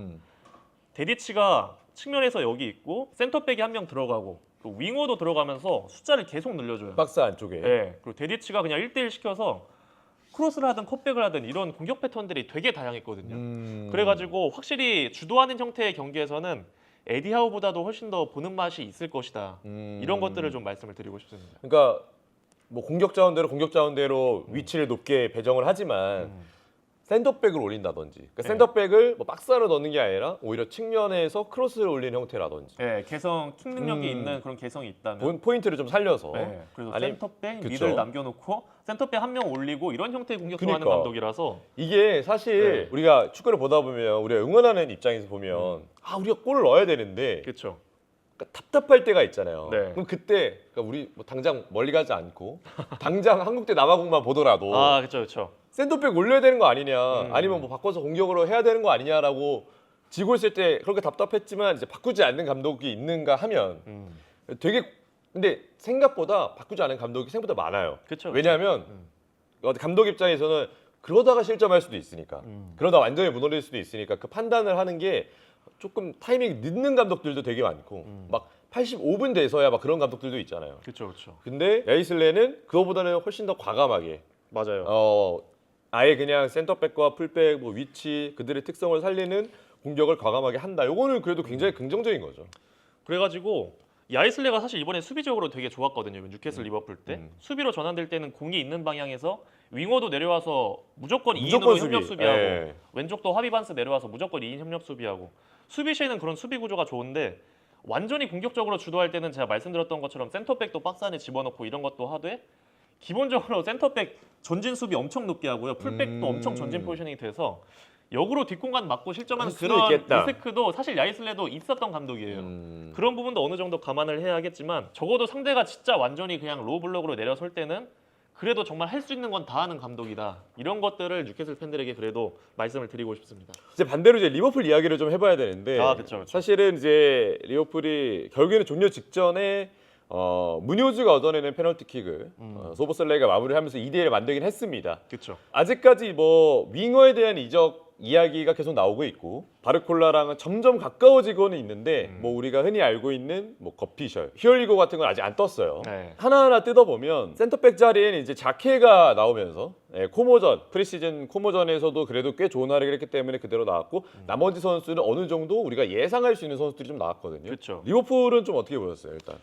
데디치가 측면에서 여기 있고 센터백이 한 명 들어가고 또 윙어도 들어가면서 숫자를 계속 늘려줘요. 박스 안쪽에. 네. 그리고 데디치가 그냥 1대1 시켜서 크로스를 하든 컵백을 하든 이런 공격 패턴들이 되게 다양했거든요. 그래가지고 확실히 주도하는 형태의 경기에서는 에디하우보다도 훨씬 더 보는 맛이 있을 것이다. 이런 것들을 좀 말씀을 드리고 싶습니다. 그러니까 뭐 공격 자원대로 위치를 높게 배정을 하지만 센터백을 올린다든지 그러니까 네. 센터백을 뭐 박스 안으로 넣는 게 아니라 오히려 측면에서 크로스를 올리는 형태라든지 네, 개성 킥 능력이 있는 그런 개성이 있다면 포인트를 좀 살려서 네, 그래서 아니, 센터백 그쵸. 미들 남겨놓고 센터백 한 명 올리고 이런 형태의 공격도 하는 그러니까. 감독이라서 이게 사실 네. 우리가 축구를 보다 보면 우리가 응원하는 입장에서 보면 아 우리가 골을 넣어야 되는데 그렇죠. 그러니까 답답할 때가 있잖아요. 네. 그럼 그때 그러니까 우리 뭐 당장 멀리 가지 않고 당장 한국 대 남아공만 보더라도 아, 그렇죠, 그렇죠. 센터백 올려야 되는 거 아니냐 아니면 뭐 바꿔서 공격으로 해야 되는 거 아니냐라고 지고 있을 때 그렇게 답답했지만 이제 바꾸지 않는 감독이 있는가 하면 되게 근데 생각보다 바꾸지 않은 감독이 생각보다 많아요. 그쵸, 그쵸. 왜냐하면 감독 입장에서는 그러다가 실점할 수도 있으니까 그러다 완전히 무너질 수도 있으니까 그 판단을 하는 게 조금 타이밍이 늦는 감독들도 되게 많고 막 85분 돼서야 막 그런 감독들도 있잖아요. 그렇죠, 그렇죠. 근데 야이슬레는 그거보다는 훨씬 더 과감하게 맞아요. 아예 그냥 센터백과 풀백 뭐 위치 그들의 특성을 살리는 공격을 과감하게 한다. 요거는 그래도 굉장히 긍정적인 거죠. 그래가지고 야이슬레가 사실 이번에 수비적으로 되게 좋았거든요. 뉴캐슬 리버풀 때 수비로 전환될 때는 공이 있는 방향에서 윙어도 내려와서 무조건 2인으로 협력 수비하고 예. 왼쪽도 하비반스 내려와서 무조건 2인 협력 수비하고 수비 시에는 그런 수비 구조가 좋은데 완전히 공격적으로 주도할 때는 제가 말씀드렸던 것처럼 센터백도 박스 안에 집어넣고 이런 것도 하되 기본적으로 센터백 전진 수비 엄청 높게 하고요. 풀백도 엄청 전진 포지셔닝이 돼서 역으로 뒷공간 맞고 실점하는 할 수도 그런 있겠다. 리스크도 사실 야이슬레도 있었던 감독이에요. 그런 부분도 어느 정도 감안을 해야겠지만 적어도 상대가 진짜 완전히 그냥 로우 블록으로 내려설 때는 그래도 정말 할 수 있는 건 다 하는 감독이다. 이런 것들을 뉴캐슬 팬들에게 그래도 말씀을 드리고 싶습니다. 이제 반대로 이제 리버풀 이야기를 좀 해봐야 되는데 아, 그쵸. 사실은 이제 리버풀이 결국에는 종료 직전에 무뇨즈가 얻어내는 페널티킥을 소보슬레이가 마무리하면서 2대1을 만들긴 했습니다. 그렇죠. 아직까지 뭐 윙어에 대한 이적 이야기가 계속 나오고 있고 바르콜라랑은 점점 가까워지고는 있는데 뭐 우리가 흔히 알고 있는 뭐 거피셜, 히얼리고 같은 건 아직 안 떴어요. 네. 하나하나 뜯어보면 센터백 자리에는 이제 자케가 나오면서 코모전, 프리시즌 코모전에서도 그래도 꽤 좋은 활약을 했기 때문에 그대로 나왔고 나머지 선수는 어느 정도 우리가 예상할 수 있는 선수들이 좀 나왔거든요. 그렇죠. 리버풀은 좀 어떻게 보셨어요, 일단?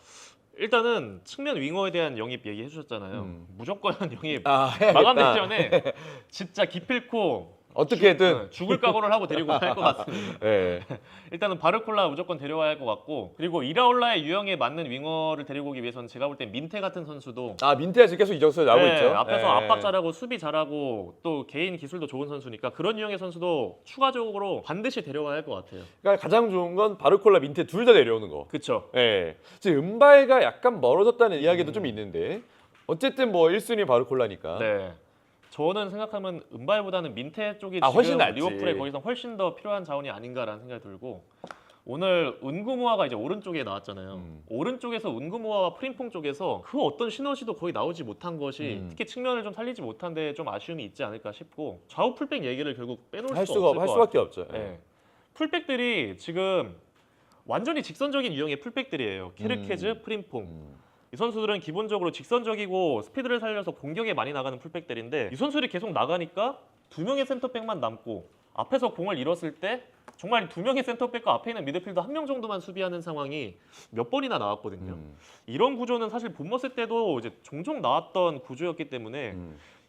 일단은 측면 윙어에 대한 영입 얘기해 주셨잖아요. 무조건 영입 해야겠다. 마감되기 전에 진짜 기필코 어떻게든 죽을 각오를 하고 데리고 갈 것 같습니다. 네. 일단은 바르콜라 무조건 데려와야 할 것 같고 그리고 이라올라의 유형에 맞는 윙어를 데리고 오기 위해서는 제가 볼 땐 민테 같은 선수도 민테가 지금 계속 이적설 나오고 네, 있죠. 앞에서 네. 압박 잘하고 수비 잘하고 또 개인 기술도 좋은 선수니까 그런 유형의 선수도 추가적으로 반드시 데려와야 할 것 같아요. 그러니까 가장 좋은 건 바르콜라, 민테 둘 다 내려오는 거. 그렇죠. 예. 지금 은바이가 약간 멀어졌다는 이야기도 좀 있는데 어쨌든 뭐 1순위 바르콜라니까. 네. 저는 생각하면 은바이보다는 민테 쪽이 훨씬 지금 낫지. 리버풀에 거기서 훨씬 더 필요한 자원이 아닌가라는 생각이 들고 오늘 은구모아가 이제 오른쪽에 나왔잖아요. 오른쪽에서 은구모아와 프림퐁 쪽에서 그 어떤 시너지도 거의 나오지 못한 것이 특히 측면을 좀 살리지 못한 데 좀 아쉬움이 있지 않을까 싶고 좌우 풀백 얘기를 결국 빼놓을 할 수 수가 없을 할 것 수밖에 같아요. 없죠. 예. 네. 풀백들이 지금 완전히 직선적인 유형의 풀백들이에요. 케르케즈, 프림퐁. 이 선수들은 기본적으로 직선적이고 스피드를 살려서 공격에 많이 나가는 풀백들인데 이 선수들이 계속 나가니까 두 명의 센터백만 남고 앞에서 공을 잃었을 때 정말 두 명의 센터백과 앞에 있는 미드필더 한 명 정도만 수비하는 상황이 몇 번이나 나왔거든요. 이런 구조는 사실 본머스 때도 이제 종종 나왔던 구조였기 때문에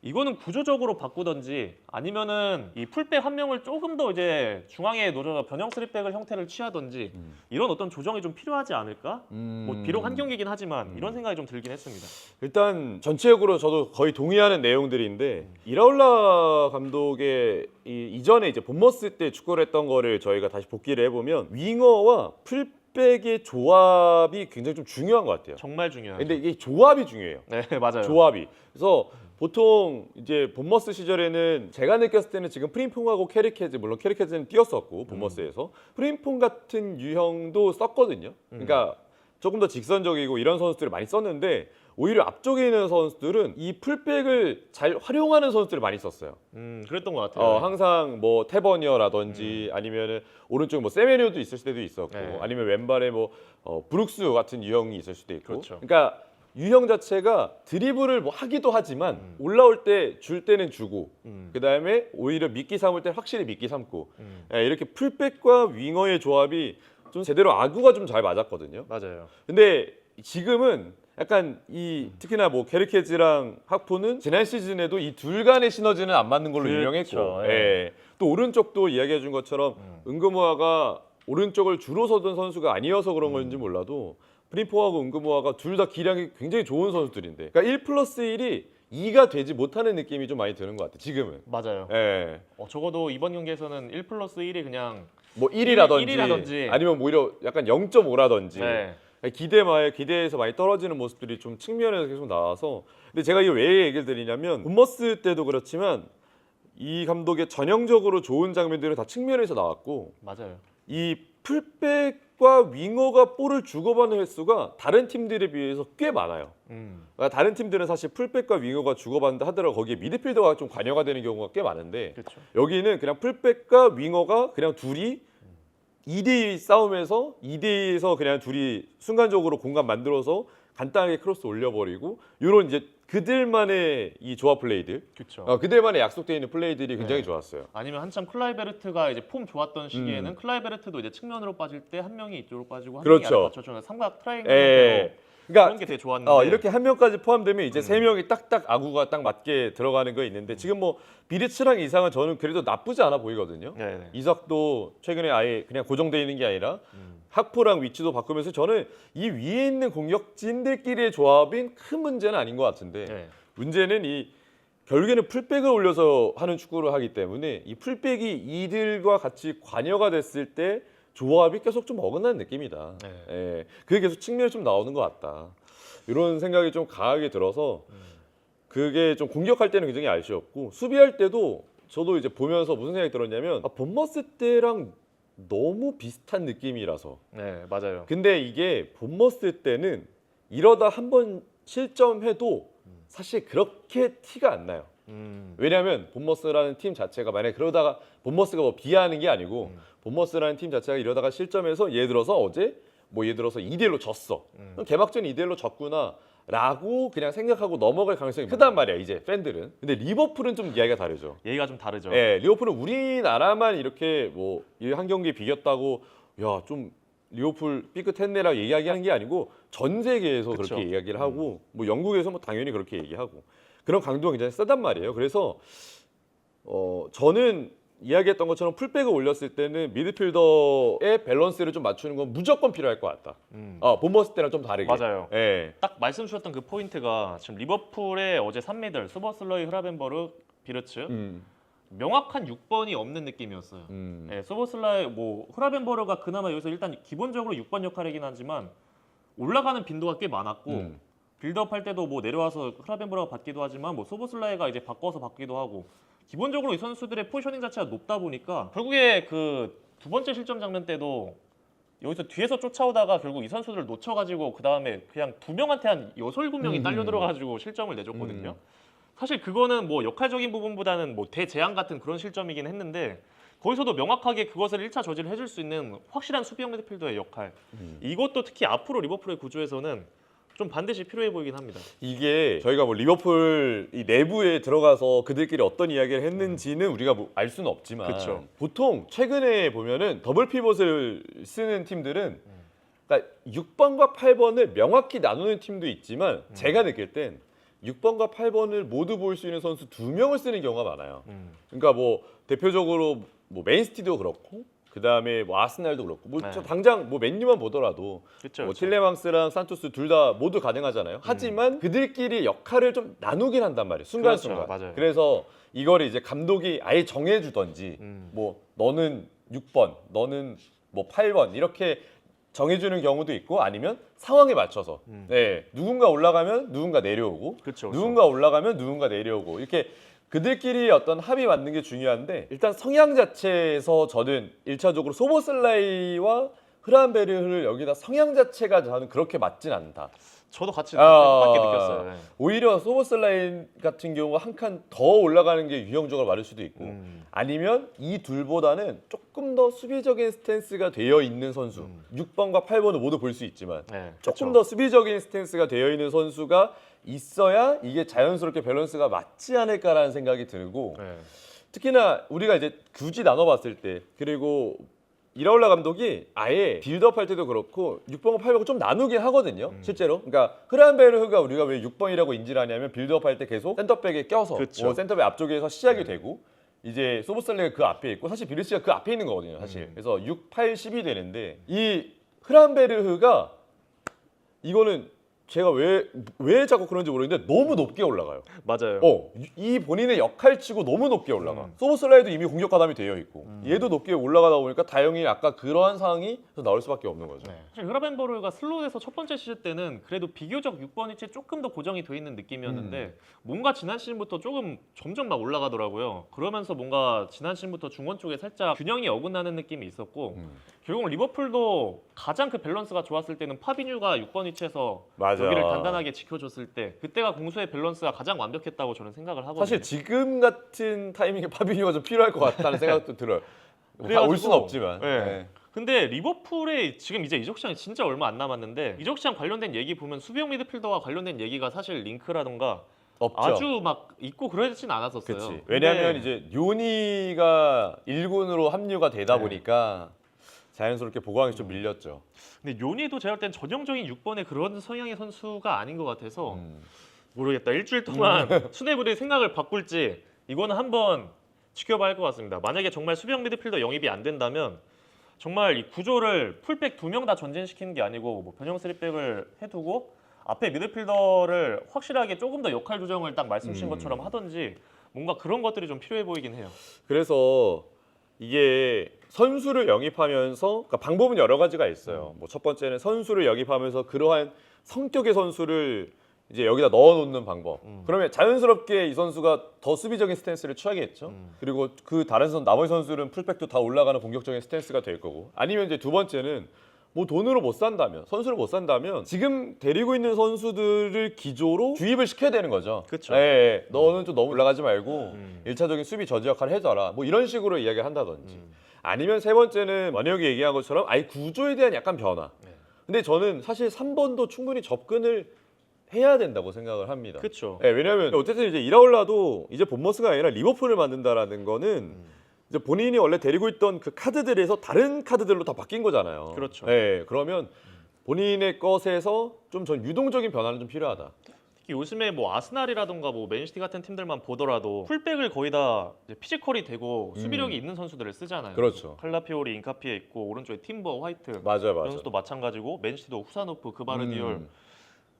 이거는 구조적으로 바꾸던지 아니면은 이 풀백 한 명을 조금 더 이제 중앙에 놓아서 변형 쓰리백을 형태를 취하던지 이런 어떤 조정이 좀 필요하지 않을까? 뭐 비록 한 경기긴 하지만 이런 생각이 좀 들긴 했습니다. 일단 전체적으로 저도 거의 동의하는 내용들인데 이라올라 감독의 이전에 이제 본머스 때 축구를 했던 거를 저희가 다시 복기를 해보면 윙어와 풀백의 조합이 굉장히 좀 중요한 것 같아요. 정말 중요하죠. 근데 이게 조합이 중요해요. 네, 맞아요. 조합이. 그래서 보통 이제 본머스 시절에는 제가 느꼈을 때는 지금 프림퐁하고 캐리케즈, 물론 캐리케즈는 뛰었었고 본머스에서 프림퐁 같은 유형도 썼거든요. 그러니까 조금 더 직선적이고 이런 선수들을 많이 썼는데 오히려 앞쪽에 있는 선수들은 이 풀백을 잘 활용하는 선수들을 많이 썼어요. 그랬던 것 같아요. 항상 뭐 테버니어라든지 아니면은 오른쪽 뭐 세메니오도 있을 때도 있었고 네. 아니면 왼발에 뭐 브룩스 같은 유형이 있을 수도 있고. 그렇죠. 그러니까 유형 자체가 드리블을 뭐 하기도 하지만 올라올 때 줄 때는 주고 그 다음에 오히려 미끼 삼을 때 확실히 미끼 삼고 이렇게 풀백과 윙어의 조합이 좀 제대로 아구가 좀 잘 맞았거든요. 맞아요. 근데 지금은 약간 이 특히나 뭐 게르케즈랑 하포는 지난 시즌에도 이 둘 간의 시너지는 안 맞는 걸로 그렇죠. 유명했고 예. 예. 또 오른쪽도 이야기해 준 것처럼 은금호아가 오른쪽을 주로 서던 선수가 아니어서 그런 건지 몰라도 프림포하고 은금호아가 둘 다 기량이 굉장히 좋은 선수들인데 그러니까 1+1이 2가 되지 못하는 느낌이 좀 많이 드는 것 같아요. 지금은. 맞아요. 예. 적어도 이번 경기에서는 1+1이 그냥 뭐 1이라든지, 1이라든지. 아니면 뭐 오히려 약간 0.5라든지 네. 기대에서 많이 떨어지는 모습들이 좀 측면에서 계속 나와서 근데 제가 이거 왜 얘기를 드리냐면 본머스 때도 그렇지만 이 감독의 전형적으로 좋은 장면들은 다 측면에서 나왔고 맞아요. 이 풀백과 윙어가 볼을 주고받는 횟수가 다른 팀들에 비해서 꽤 많아요. 그러니까 다른 팀들은 사실 풀백과 윙어가 주고받는다 하더라도 거기에 미드필더가 좀 관여가 되는 경우가 꽤 많은데 그렇죠. 여기는 그냥 풀백과 윙어가 그냥 둘이 2대2 싸움에서 2대2에서 그냥 둘이 순간적으로 공간 만들어서 간단하게 크로스 올려버리고 이런 이제 그들만의 이 조합 플레이들, 그렇죠. 그들만의 약속되어 있는 플레이들이 굉장히 네. 좋았어요. 아니면 한참 클라이베르트가 이제 폼 좋았던 시기에는 클라이베르트도 이제 측면으로 빠질 때 한 명이 이쪽으로 빠지고 한 그렇죠. 명이 아래 받쳐주는 삼각 트라이앵글 예. 형태로 그런 그러니까 게 되게 좋았는데 이렇게 한 명까지 포함되면 이제 세 명이 딱딱 아구가 딱 맞게 들어가는 거 있는데 지금 뭐 비리츠랑 이상은 저는 그래도 나쁘지 않아 보이거든요. 네네. 이삭도 최근에 아예 그냥 고정되어 있는 게 아니라 학포랑 위치도 바꾸면서 저는 이 위에 있는 공격진들끼리의 조합인 큰 문제는 아닌 것 같은데 네. 문제는 이 결국에는 풀백을 올려서 하는 축구를 하기 때문에 이 풀백이 이들과 같이 관여가 됐을 때 조합이 계속 좀 어긋나는 느낌이다. 네. 예, 그게 계속 측면에 좀 나오는 것 같다. 이런 생각이 좀 강하게 들어서 그게 좀 공격할 때는 굉장히 아쉬웠고 수비할 때도 저도 이제 보면서 무슨 생각이 들었냐면 본머스 때랑 너무 비슷한 느낌이라서 네, 맞아요. 근데 이게 본머스 때는 이러다 한번 실점해도 사실 그렇게 티가 안 나요. 왜냐하면 본머스라는 팀 자체가 만약에 그러다가 본머스가 뭐 비하하는 게 아니고 본머스라는 팀 자체가 이러다가 실점해서 예를 들어서 어제 뭐 예를 들어서 2대1로 졌어. 그럼 개막전 2대1로 졌구나 라고 그냥 생각하고 넘어갈 가능성이 크단 말이야 이제 팬들은. 근데 리버풀은 좀 이야기가 다르죠. 얘기가 좀 다르죠. 예, 리버풀은 우리나라만 이렇게 뭐 한 경기 비겼다고 야 좀 리버풀 삐끗했네라고 얘기하는 게 아니고 전 세계에서 그쵸. 그렇게 이야기를 하고 뭐 영국에서 뭐 당연히 그렇게 얘기하고 그런 강도가 굉장히 세단 말이에요. 그래서 저는 이야기했던 것처럼 풀백을 올렸을 때는 미드필더의 밸런스를 좀 맞추는 건 무조건 필요할 것 같다. 본머스 때랑 좀 다르게. 맞아요. 예. 딱 말씀 주셨던 그 포인트가 지금 리버풀의 어제 3미들 소버슬러이, 흐라벤버르, 비르츠 명확한 6번이 없는 느낌이었어요. 네, 소버슬라이 뭐 흐라벤버르가 그나마 여기서 일단 기본적으로 6번 역할이긴 하지만 올라가는 빈도가 꽤 많았고 빌드업 할 때도 뭐 내려와서 흐라벤버르가 받기도 하지만 뭐 소버슬라이가 이제 바꿔서 받기도 하고 기본적으로 이 선수들의 포지셔닝 자체가 높다 보니까 결국에 그 두 번째 실점 장면 때도 여기서 뒤에서 쫓아오다가 결국 이 선수들을 놓쳐가지고 그 다음에 그냥 두 명한테 한 6, 7명이 딸려 들어가지고 실점을 내줬거든요. 사실 그거는 뭐 역할적인 부분보다는 뭐 대재앙 같은 그런 실점이긴 했는데 거기서도 명확하게 그것을 1차 저지를 해줄 수 있는 확실한 수비형 미드필더의 역할. 이것도 특히 앞으로 리버풀의 구조에서는 좀 반드시 필요해 보이긴 합니다. 이게 저희가 뭐 리버풀 이 내부에 들어가서 그들끼리 어떤 이야기를 했는지는 우리가 뭐 알 수는 없지만 그쵸. 보통 최근에 보면은 더블 피벗을 쓰는 팀들은 그러니까 6번과 8번을 명확히 나누는 팀도 있지만 제가 느낄 땐 6번과 8번을 모두 볼 수 있는 선수 2명을 쓰는 경우가 많아요. 그러니까 뭐 대표적으로 뭐 맨시티도 그렇고 그다음에 뭐 아스날도 그렇고 뭐 네. 저 당장 뭐 맨유만 보더라도 그쵸, 뭐 그쵸. 틸레망스랑 산토스 둘 다 모두 가능하잖아요. 하지만 그들끼리 역할을 좀 나누긴 한단 말이에요. 순간순간. 그렇죠, 맞아요. 그래서 이거를 이제 감독이 아예 정해주던지 뭐 너는 6번, 너는 뭐 8번 이렇게 정해주는 경우도 있고 아니면 상황에 맞춰서 네, 누군가 올라가면 누군가 내려오고 그쵸, 그쵸. 누군가 올라가면 누군가 내려오고 이렇게 그들끼리 어떤 합이 맞는 게 중요한데 일단 성향 자체에서 저는 1차적으로 소보슬라이와 흐란베르흐를 여기다 성향 자체가 저는 그렇게 맞진 않다. 저도 같이 아, 똑같게 느꼈어요. 네. 오히려 소보슬라이 같은 경우 한 칸 더 올라가는 게 유형적으로 맞을 수도 있고 아니면 이 둘보다는 조금 더 수비적인 스탠스가 되어 있는 선수 6번과 8번을 모두 볼 수 있지만 네, 조금 그쵸. 더 수비적인 스탠스가 되어 있는 선수가 있어야 이게 자연스럽게 밸런스가 맞지 않을까라는 생각이 들고 네. 특히나 우리가 이제 굳이 나눠봤을 때 그리고 이라올라 감독이 아예 빌드업 할 때도 그렇고 6번과 8번을 좀 나누긴 하거든요. 실제로. 그러니까 흐란베르흐가 우리가 왜 6번이라고 인지를 하냐면 빌드업 할 때 계속 센터백에 껴서 그쵸. 뭐 센터백 앞쪽에서 시작이 되고 이제 소보슬레가 그 앞에 있고 사실 비르시가 그 앞에 있는 거거든요. 사실. 그래서 6, 8, 10이 되는데 이 흐란베르흐가 이거는 제가 왜 자꾸 그런지 모르겠는데 너무 높게 올라가요. 맞아요. 이 본인의 역할치고 너무 높게 올라가. 소보슬라이도 이미 공격 가담이 되어 있고 얘도 높게 올라가다 보니까 다행히 아까 그러한 상황이 나올 수밖에 없는 거죠. 네. 사실 흐라벤버르가 슬롯에서 첫 번째 시즌 때는 그래도 비교적 6번 위치에 조금 더 고정이 돼 있는 느낌이었는데 뭔가 지난 시즌부터 조금 점점 막 올라가더라고요. 그러면서 뭔가 지난 시즌부터 중원 쪽에 살짝 균형이 어긋나는 느낌이 있었고 결국 리버풀도 가장 그 밸런스가 좋았을 때는 파비뉴가 6번 위치에서 맞아. 여기를 단단하게 지켜줬을 때 그때가 공수의 밸런스가 가장 완벽했다고 저는 생각을 하거든요. 사실 지금 같은 타이밍에 파비뉴가 좀 필요할 것 같다는 생각도 들어요. 그래가지고, 올 수는 없지만. 네. 네. 근데 리버풀에 지금 이제 이적 시장이 진짜 얼마 안 남았는데 이적 시장 관련된 얘기 보면 수비형 미드필더와 관련된 얘기가 사실 링크라던가 없죠. 아주 막 있고 그러진 않았었어요. 그치. 왜냐하면 이제 요니가 1군으로 합류가 되다 네. 보니까 자연스럽게 보강이 좀 밀렸죠. 근데 요니도 제가 볼 땐 전형적인 6번의 그런 성향의 선수가 아닌 것 같아서 모르겠다. 일주일 동안 수뇌부의 생각을 바꿀지 이거는 한번 지켜봐야 할 것 같습니다. 만약에 정말 수비형 미드필더 영입이 안 된다면 정말 이 구조를 풀백 2명 다 전진시키는 게 아니고 뭐 변형 3백을 해두고 앞에 미드필더를 확실하게 조금 더 역할 조정을 딱 말씀 주신 것처럼 하든지 뭔가 그런 것들이 좀 필요해 보이긴 해요. 그래서 이게 선수를 영입하면서 그러니까 방법은 여러 가지가 있어요. 뭐 첫 번째는 선수를 영입하면서 그러한 성격의 선수를 이제 여기다 넣어놓는 방법. 그러면 자연스럽게 이 선수가 더 수비적인 스탠스를 취하겠죠. 그리고 그 다른 나머지 선수들은 풀백도 다 올라가는 공격적인 스탠스가 될 거고. 아니면 이제 두 번째는 뭐 돈으로 못 산다면 선수를 못 산다면 지금 데리고 있는 선수들을 기조로 주입을 시켜야 되는 거죠. 그쵸. 예, 너는 좀 너무 올라가지 말고 일차적인 수비 저지 역할을 해줘라. 뭐 이런 식으로 이야기를 한다든지. 아니면 세 번째는 원혁이 얘기한 것처럼 아예 구조에 대한 약간 변화. 근데 저는 사실 3번도 충분히 접근을 해야 된다고 생각을 합니다. 그렇죠. 네, 왜냐하면 어쨌든 이제 이라올라도 이제 본머스가 아니라 리버풀을 만든다라는 거는 이제 본인이 원래 데리고 있던 그 카드들에서 다른 카드들로 다 바뀐 거잖아요. 그렇죠. 네, 그러면 본인의 것에서 좀 전 유동적인 변화는 좀 필요하다. 특히 요즘에 뭐 아스날이라던가 뭐 맨시티 같은 팀들만 보더라도 풀백을 거의 다 이제 피지컬이 되고 수비력이 있는 선수들을 쓰잖아요. 그렇죠. 칼라피오리, 인카피에 있고 오른쪽에 팀버, 화이트 맞아요, 이런 맞아요. 선수도 마찬가지고 맨시티도 후사노프, 그바르디올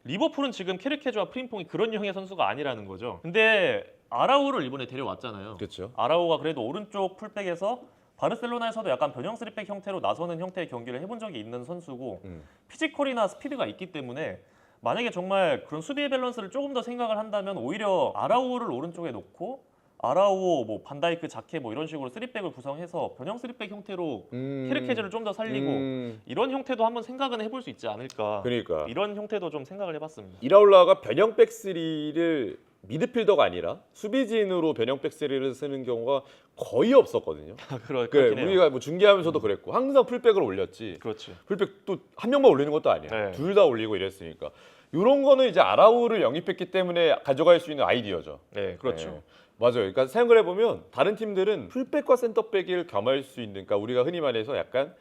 리버풀은 지금 케르케조와 프림퐁이 그런 유형의 선수가 아니라는 거죠. 근데 아라우를 이번에 데려왔잖아요. 그렇죠. 아라우가 그래도 오른쪽 풀백에서 바르셀로나에서도 약간 변형 3백 형태로 나서는 형태의 경기를 해본 적이 있는 선수고 피지컬이나 스피드가 있기 때문에 만약에 정말 그런 수비의 밸런스를 조금 더 생각을 한다면 오히려 아라우를 오른쪽에 놓고 아라우, 뭐 반다이크, 자케 뭐 이런 식으로 3백을 구성해서 변형 3백 형태로 케르케즈를 좀 더 살리고 이런 형태도 한번 생각은 해볼 수 있지 않을까. 그러니까 이런 형태도 좀 생각을 해봤습니다. 이라올라가 변형 백스리를 미드필더가 아니라 수비진으로 변형 백스리를 쓰는 경우가 거의 없었거든요. 그래, 그렇긴 해요. 우리가 뭐 중계하면서도 그랬고 항상 풀백을 올렸지. 그렇지. 풀백 또 한 명만 올리는 것도 아니야. 네. 둘 다 올리고 이랬으니까. 이런 거는 이제 아라우를 영입했기 때문에 가져갈 수 있는 아이디어죠. 네, 그렇죠. 네. 맞아요. 그러니까 생각을 해보면 다른 팀들은 풀백과 센터백을 겸할 수 있는, 그러니까 우리가 흔히 말해서 약간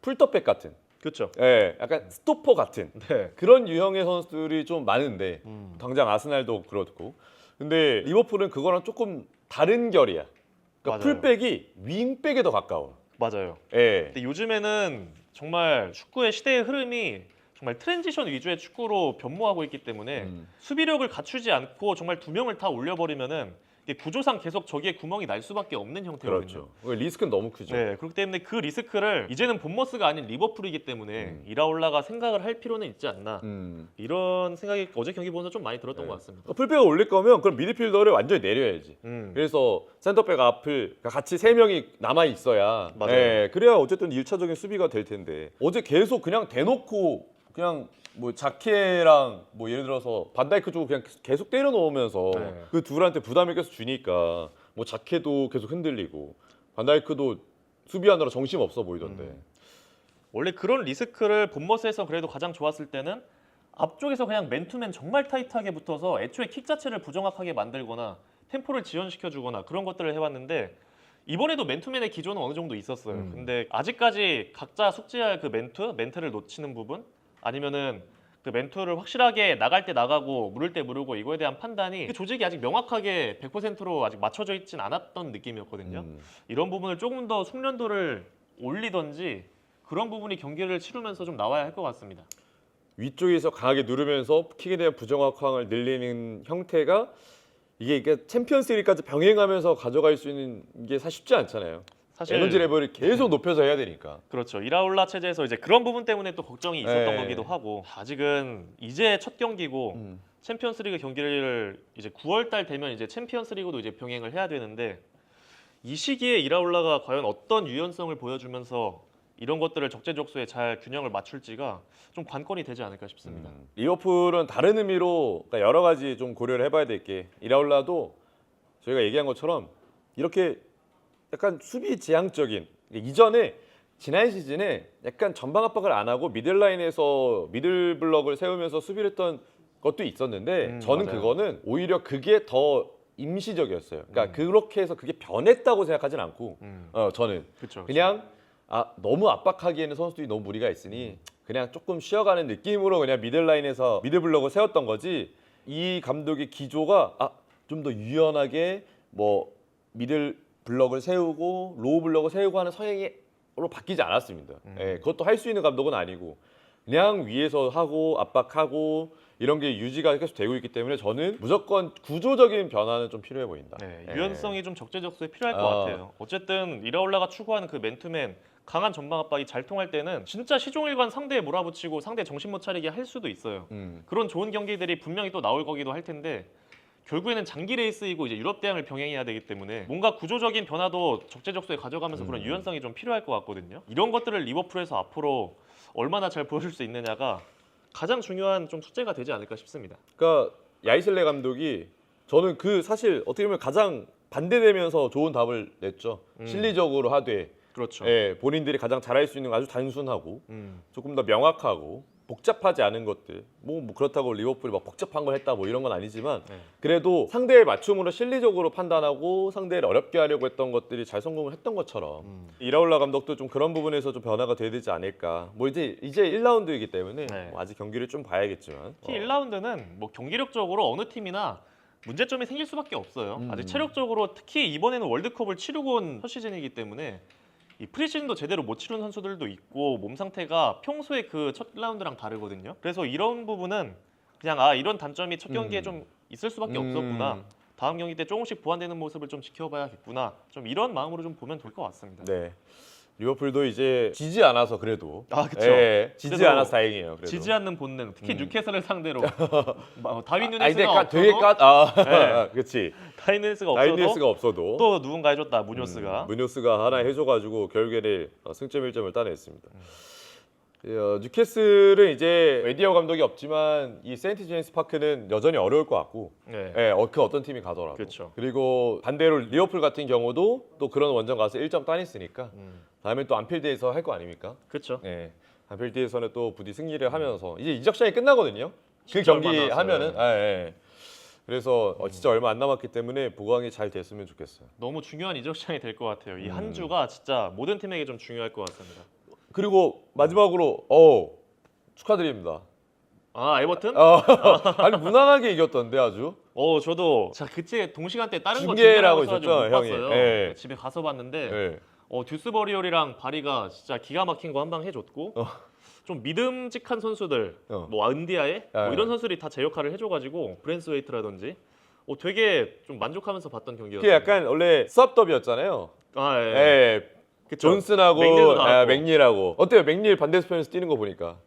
풀더백 같은, 그렇죠. 예, 약간 스토퍼 같은 네. 그런 유형의 선수들이 좀 많은데 당장 아스날도 그렇고, 근데 리버풀은 그거랑 조금 다른 결이야. 그러니까 맞아요. 풀백이 윙백에 더 가까워. 맞아요. 예. 근데 요즘에는 정말 축구의 시대의 흐름이 정말 트랜지션 위주의 축구로 변모하고 있기 때문에 수비력을 갖추지 않고 정말 두 명을 다 올려버리면은 이게 구조상 계속 저기에 구멍이 날 수밖에 없는 형태거든요. 그렇죠. 리스크는 너무 크죠. 네, 그렇기 때문에 그 리스크를 이제는 본머스가 아닌 리버풀이기 때문에 이라올라가 생각을 할 필요는 있지 않나 이런 생각이 어제 경기 보면서 좀 많이 들었던 것 같습니다. 풀백을 올릴 거면 그럼 미드필더를 완전히 내려야지. 그래서 센터백 앞을 같이 세 명이 남아 있어야. 맞아요. 예, 그래야 어쨌든 1차적인 수비가 될 텐데. 어제 계속 그냥 대놓고 그냥 뭐 자케랑 뭐 예를 들어서 반다이크 쪽으로 그냥 계속 때려 넣으면서 네. 그 둘한테 부담을 계속 주니까 뭐 자케도 계속 흔들리고 반다이크도 수비하느라 정신 없어 보이던데. 원래 그런 리스크를 본머스에서 그래도 가장 좋았을 때는 앞쪽에서 그냥 맨투맨 정말 타이트하게 붙어서 애초에 킥 자체를 부정확하게 만들거나 템포를 지연시켜주거나 그런 것들을 해왔는데 이번에도 맨투맨의 기조는 어느 정도 있었어요. 근데 아직까지 각자 숙지할 그 멘트를 놓치는 부분 아니면은 그 멘트를 확실하게 나갈 때 나가고 무를 때 무르고 이거에 대한 판단이 그 조직이 아직 명확하게 100%로 아직 맞춰져 있진 않았던 느낌이었거든요. 이런 부분을 조금 더 숙련도를 올리던지 그런 부분이 경기를 치르면서 좀 나와야 할 것 같습니다. 위쪽에서 강하게 누르면서 킥에 대한 부정확함을 늘리는 형태가 이게 챔피언스리그까지 병행하면서 가져갈 수 있는 게 사실 쉽지 않잖아요. 사실 에너지 레벨을 계속 높여서 해야 되니까. 그렇죠. 이라올라 체제에서 이제 그런 부분 때문에 또 걱정이 있었던 네. 거기도 하고 아직은 이제 첫 경기고 챔피언스리그 경기를 이제 9월 달 되면 이제 챔피언스리그도 이제 병행을 해야 되는데 이 시기에 이라올라가 과연 어떤 유연성을 보여주면서 이런 것들을 적재적소에 잘 균형을 맞출지가 좀 관건이 되지 않을까 싶습니다. 리버풀은 다른 의미로 그러니까 여러 가지 좀 고려를 해봐야 될 게 이라올라도 저희가 얘기한 것처럼 이렇게 약간 수비 지향적인 이전에 지난 시즌에 약간 전방 압박을 안 하고 미들라인에서 미들 블럭을 세우면서 수비를 했던 것도 있었는데 저는 맞아요. 그거는 오히려 그게 더 임시적이었어요. 그러니까 그렇게 해서 그게 변했다고 생각하진 않고 저는 그렇죠. 그냥 너무 압박하기에는 선수들이 너무 무리가 있으니 그냥 조금 쉬어가는 느낌으로 그냥 미들라인에서 미들블럭을 세웠던 거지 이 감독의 기조가 좀 더 유연하게 뭐 미들 블럭을 세우고 로우 블럭을 세우고 하는 성향으로 바뀌지 않았습니다. 예, 그것도 할 수 있는 감독은 아니고 그냥 위에서 하고 압박하고 이런 게 유지가 계속 되고 있기 때문에 저는 무조건 구조적인 변화는 좀 필요해 보인다. 네, 예. 유연성이 좀 적재적소에 필요할 것 같아요. 어쨌든 이라올라가 추구하는 그 맨투맨 강한 전방 압박이 잘 통할 때는 진짜 시종일관 상대에 몰아붙이고 상대 정신 못 차리게 할 수도 있어요. 그런 좋은 경기들이 분명히 또 나올 거기도 할 텐데 결국에는 장기 레이스이고 이제 유럽 대항을 병행해야 되기 때문에 뭔가 구조적인 변화도 적재적소에 가져가면서 그런 유연성이 좀 필요할 것 같거든요. 이런 것들을 리버풀에서 앞으로 얼마나 잘 보여줄 수 있느냐가 가장 중요한 좀 숙제가 되지 않을까 싶습니다. 그러니까 야이슬레 감독이 저는 그 사실 어떻게 보면 가장 반대되면서 좋은 답을 냈죠. 실리적으로 하되 그렇죠. 예, 본인들이 가장 잘할 수 있는 건 아주 단순하고 조금 더 명확하고 복잡하지 않은 것들 뭐 그렇다고 리버풀이 막 복잡한 걸 했다 뭐 이런 건 아니지만 네. 그래도 상대의 맞춤으로 실리적으로 판단하고 상대를 어렵게 하려고 했던 것들이 잘 성공을 했던 것처럼 이라올라 감독도 좀 그런 부분에서 좀 변화가 돼야 되지 않을까. 뭐 이제 1라운드이기 때문에 네. 뭐 아직 경기를 좀 봐야겠지만 특히 1라운드는 뭐 경기력적으로 어느 팀이나 문제점이 생길 수밖에 없어요. 아직 체력적으로 특히 이번에는 월드컵을 치르고 온 첫 시즌이기 때문에 이 프리시즌도 제대로 못 치른 선수들도 있고 몸 상태가 평소에 그 첫 라운드랑 다르거든요. 그래서 이런 부분은 그냥 이런 단점이 첫 경기에 좀 있을 수밖에 없었구나. 다음 경기 때 조금씩 보완되는 모습을 좀 지켜봐야겠구나. 좀 이런 마음으로 좀 보면 될 것 같습니다. 네. 리버풀도 이제 지지 않아서 그래도 그렇죠. 예, 지지 그래도 않아서 다행이에요. 그래도. 지지 않는 본능, 특히 뉴캐슬을 상대로 다윈 근데 누네스가 되게 없어도 네. 그렇지. 다윈 누네스가 다이니스가 없어도 없어도 또 누군가 해줬다 무뇨스가. 무뇨스가 하나 해줘가지고 결국에는 승점 1점을 따냈습니다. 뉴캐슬은 이제 에디어 감독이 없지만 이 세인트 제임스 파크는 여전히 어려울 것 같고 네. 그 어떤 팀이 가더라도 그렇죠. 그리고 반대로 리버풀 같은 경우도 또 그런 원정 가서 1점 따냈으니까 다음에 또 안필드에서 할 거 아닙니까? 그렇죠. 네. 안필드에서는 또 부디 승리를 하면서 이제 이적 시장이 끝나거든요. 그 진짜 경기 얼마 안 하면은 남았어요. 예. 그래서 진짜 얼마 안 남았기 때문에 보강이 잘 됐으면 좋겠어요. 너무 중요한 이적 시장이 될 것 같아요. 이 음. 한 주가 진짜 모든 팀에게 좀 중요할 것 같습니다. 그리고 마지막으로 축하드립니다. 아 에버튼? 아니 무난하게 이겼던데 아주. 저도 자 그때 동시간대 다른 거 중계라고 중계라고 있었죠, 못 형이. 봤어요. 예. 집에 가서 봤는데 예. 듀스버리올이랑 바리가 진짜 기가 막힌 거 한 방 해줬고 좀 믿음직한 선수들 뭐 은디아에 예. 뭐 이런 선수들이 다 제 역할을 해줘가지고 브랜스 웨이트라든지 되게 좀 만족하면서 봤던 경기였어요. 그게 약간 원래 수압 더비였잖아요. 아 예. 예. 그쵸. 존슨하고 맥닐도 나왔고. 맥닐하고 어때요? 맥닐 반대편에서 뛰는 거 보니까.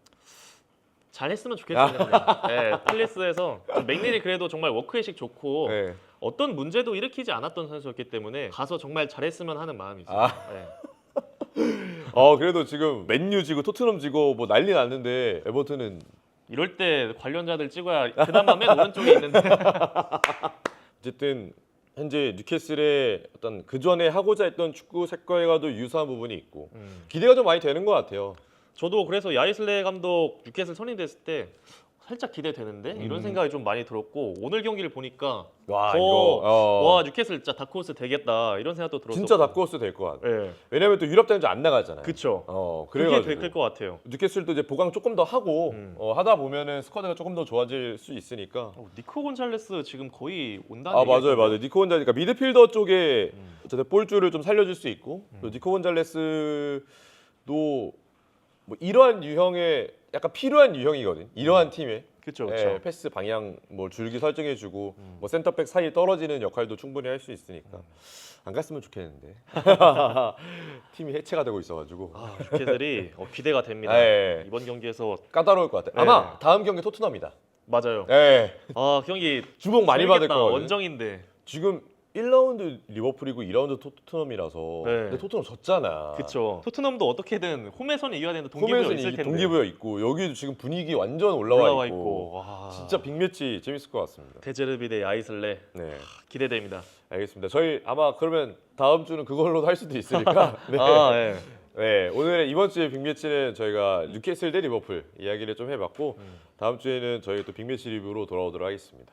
잘했으면 좋겠어요. 네, 팰리스에서 맥닐이 그래도 정말 워크의식 좋고 예. 어떤 문제도 일으키지 않았던 선수였기 때문에 가서 정말 잘했으면 하는 마음이 있어요. 아. 네. 그래도 지금 맨유 지고 토트넘 지고 뭐 난리 났는데 에버튼은 이럴 때 관련자들 찍어야 그나마 맨 오른쪽에 있는데 어쨌든 현재 뉴캐슬의 어떤 그 전에 하고자 했던 축구 색깔과도 유사한 부분이 있고 기대가 좀 많이 되는 것 같아요. 저도 그래서 야이슬레 감독 뉴캐슬 선임됐을 때 살짝 기대되는데 이런 생각이 좀 많이 들었고 오늘 경기를 보니까 와 더, 이거 와 뉴캐슬 진짜 다크호스 되겠다 이런 생각도 들었고 진짜 다크호스 될 것 같아. 네. 왜냐면 또 유럽 대회도 안 나가잖아요. 그쵸. 그게 그래가지고 되게 클 것 같아요. 뉴캐슬도 이제 보강 조금 더 하고 하다 보면은 스쿼드가 조금 더 좋아질 수 있으니까. 니코 곤잘레스 지금 거의 온다는 아 얘기가 맞아요, 있던데. 맞아요. 니코 곤잘레스, 그러니까 미드필더 쪽에 어쨌든 볼줄을 좀 살려줄 수 있고 또 니코 곤잘레스도 뭐 이러한 유형의 약간 필요한 유형이거든. 이러한 팀에 그쵸. 예, 패스 방향 뭐 줄기 설정해주고 뭐 센터백 사이 떨어지는 역할도 충분히 할 수 있으니까 안 갔으면 좋겠는데 팀이 해체가 되고 있어가지고 뉴캐슬이 기대가 됩니다. 예, 이번 경기에서 까다로울 것 같아. 아마 다음 경기 토트넘이다. 맞아요. 예, 경기 주목 많이 받을 재밌겠다. 거거든. 원정인데. 지금 1라운드 리버풀이고 2라운드 토트넘이라서 네. 근데 토트넘 졌잖아. 그쵸. 토트넘도 어떻게든 홈에서는 이겨야 되는데 홈에서 동기부여 있을 텐데. 동기부여 있고 여기도 지금 분위기 완전 올라와 있고. 와. 진짜 빅매치 재밌을 것 같습니다. 데제르비 대 야이슬레 네, 기대됩니다. 알겠습니다. 저희 아마 그러면 다음 주는 그걸로도 할 수도 있으니까. 네. 예. 네, 오늘 이번 주에 빅매치는 저희가 뉴캐슬 대 리버풀 이야기를 좀 해봤고 다음 주에는 저희 또 빅매치 리뷰로 돌아오도록 하겠습니다.